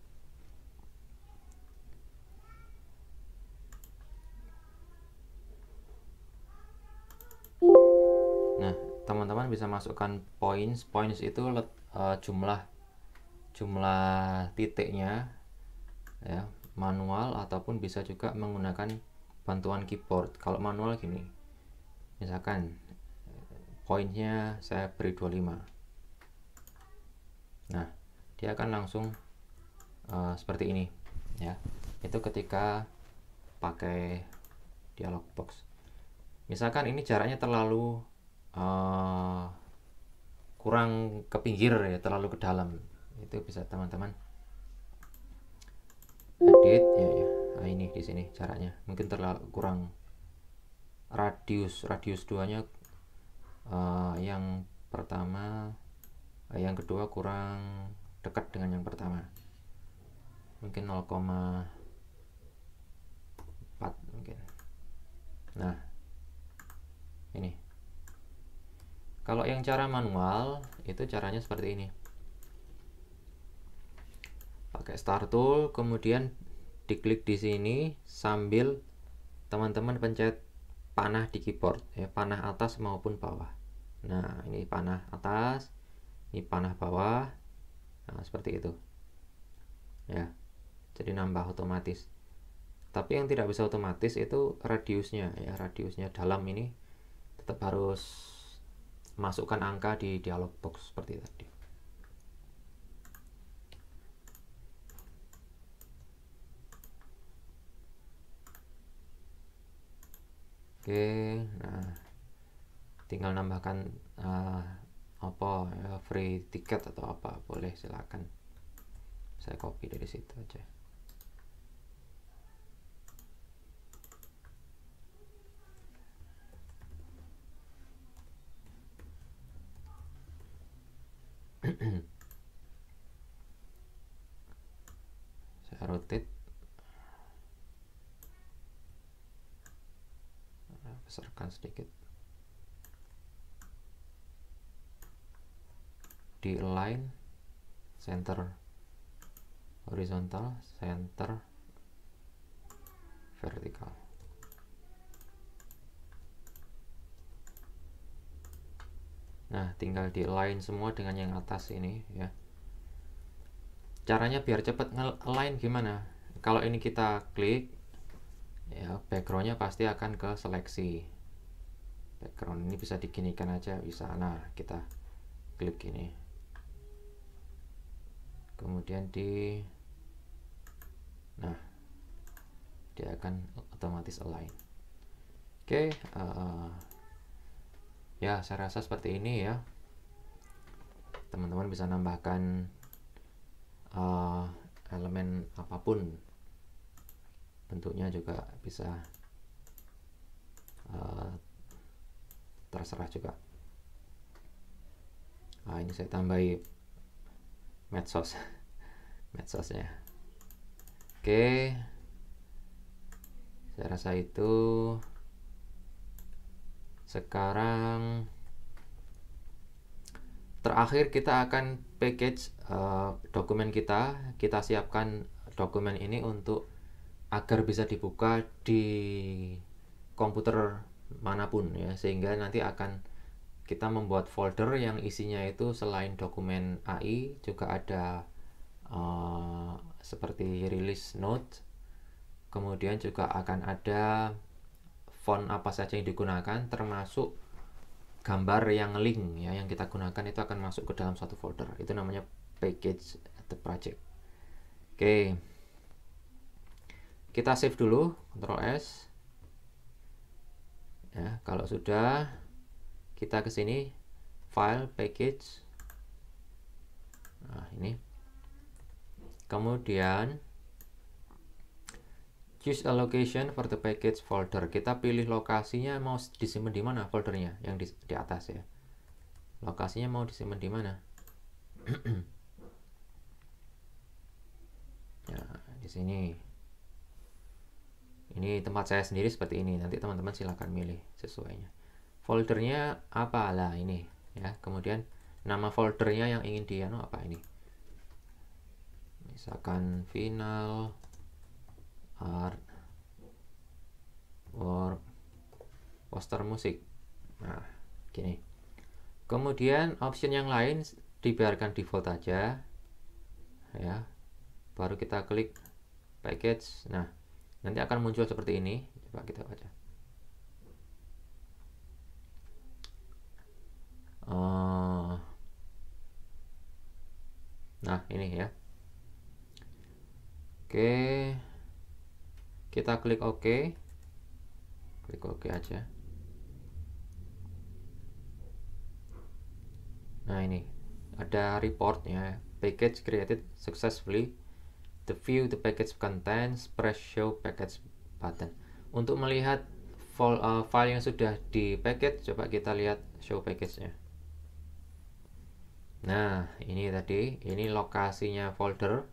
Nah, teman-teman bisa masukkan points. Points itu jumlah titiknya ya, manual ataupun bisa juga menggunakan bantuan keyboard. Kalau manual gini, misalkan poinnya saya beri 25. Nah, dia akan langsung seperti ini ya. Itu ketika pakai dialog box. Misalkan ini jaraknya terlalu kurang ke pinggir ya, terlalu ke dalam, itu bisa teman-teman edit ya, ya. Nah, ini di sini caranya mungkin terlalu kurang radius 2-nya yang pertama yang kedua kurang dekat dengan yang pertama, mungkin 0,4 mungkin. Nah, ini kalau yang cara manual itu caranya seperti ini, pakai Start Tool, kemudian diklik di sini sambil teman-teman pencet panah di keyboard ya, panah atas maupun bawah. Nah, ini panah atas, ini panah bawah. Nah, seperti itu ya, jadi nambah otomatis. Tapi yang tidak bisa otomatis itu radiusnya ya, radiusnya dalam ini tetap harus masukkan angka di dialog box seperti tadi. Oke, nah tinggal nambahkan apa ya, free tiket atau apa, boleh silakan. Saya copy dari situ aja. Saya rotate, besarkan sedikit, di align, center horizontal, center vertikal. Nah, tinggal di align semua dengan yang atas ini ya. Caranya biar cepat nge-align gimana? Kalau ini kita klik ya, backgroundnya pasti akan ke seleksi. Background ini bisa diginikan aja, bisa. Nah, kita klik ini, kemudian nah, dia akan otomatis align. Oke, ya saya rasa seperti ini ya. Teman-teman bisa nambahkan elemen apapun, bentuknya juga bisa terserah juga. Nah, ini saya tambahi medsosnya. Oke, saya rasa itu. Sekarang terakhir kita akan package dokumen kita siapkan dokumen ini untuk agar bisa dibuka di komputer manapun ya, sehingga nanti akan kita membuat folder yang isinya itu selain dokumen AI juga ada seperti release note, kemudian juga akan ada font apa saja yang digunakan, termasuk gambar yang link ya yang kita gunakan itu akan masuk ke dalam satu folder. Itu namanya package the project. Oke, kita save dulu, Ctrl S ya. Kalau sudah, kita ke sini file package. Nah, ini kemudian choose a location for the package folder. Kita pilih lokasinya mau disimpan di mana foldernya, yang di atas ya. Lokasinya mau disimpan di mana? Ya, di sini. Ini tempat saya sendiri seperti ini. Nanti teman-teman silakan milih sesuainya. Foldernya apa lah ini ya. Kemudian nama foldernya yang ingin apa ini. Misalkan final art or poster musik. Nah, gini. Kemudian option yang lain dibiarkan default aja ya. Baru kita klik package. Nah, nanti akan muncul seperti ini. Coba kita baca. Nah, ini ya. Oke. Kita klik OK. Klik OK aja. Nah, ini ada reportnya. Package created successfully. The view the package contents, press show package button. Untuk melihat file yang sudah di package, coba kita lihat show package-nya. Nah, ini tadi, ini lokasinya folder.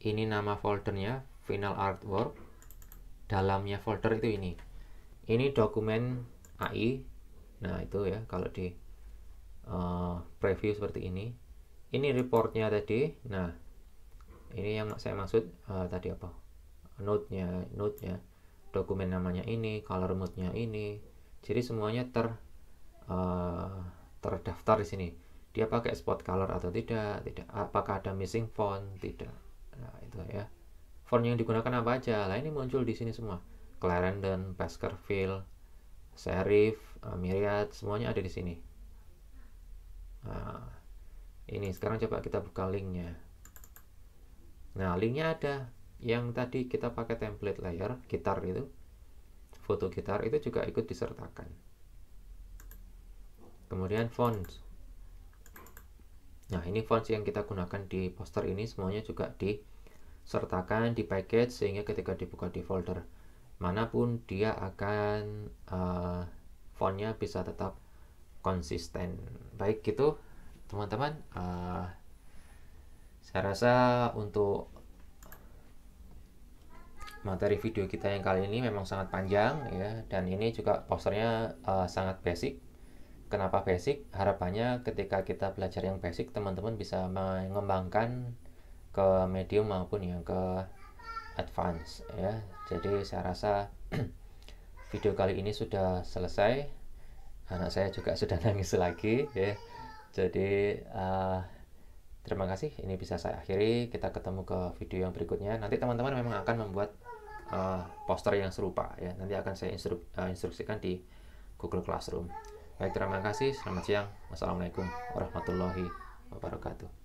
Ini nama foldernya, final artwork. Dalamnya folder itu ini. Ini dokumen AI. Nah, itu ya, kalau di preview seperti ini. Ini reportnya tadi. Nah, ini yang saya maksud tadi apa? Note-nya, dokumen namanya ini, color mode-nya ini. Jadi semuanya terdaftar di sini. Dia pakai spot color atau tidak, apakah ada missing font, tidak. Nah, itu ya. Font yang digunakan apa aja? Lah ini muncul di sini semua. Clarendon, Baskerville, Serif, Myriad, semuanya ada di sini. Nah, ini sekarang coba kita buka linknya. Nah, linknya ada. Yang tadi kita pakai template layer, gitar itu, foto gitar itu juga ikut disertakan. Kemudian fonts. Nah, ini fonts yang kita gunakan di poster ini semuanya juga disertakan di package, sehingga ketika dibuka di folder manapun dia akan fontnya bisa tetap konsisten. Baik gitu teman-teman, saya rasa untuk materi video kita yang kali ini memang sangat panjang ya, dan ini juga posternya sangat basic. Kenapa basic? Harapannya ketika kita belajar yang basic, teman-teman bisa mengembangkan ke medium maupun yang ke advance ya. Jadi saya rasa video kali ini sudah selesai. Anak saya juga sudah nangis lagi ya. Jadi terima kasih, ini bisa saya akhiri. Kita ketemu ke video yang berikutnya. Nanti teman-teman memang akan membuat poster yang serupa ya. Nanti akan saya instruksikan di Google Classroom. Baik, terima kasih. Selamat siang. Wassalamualaikum warahmatullahi wabarakatuh.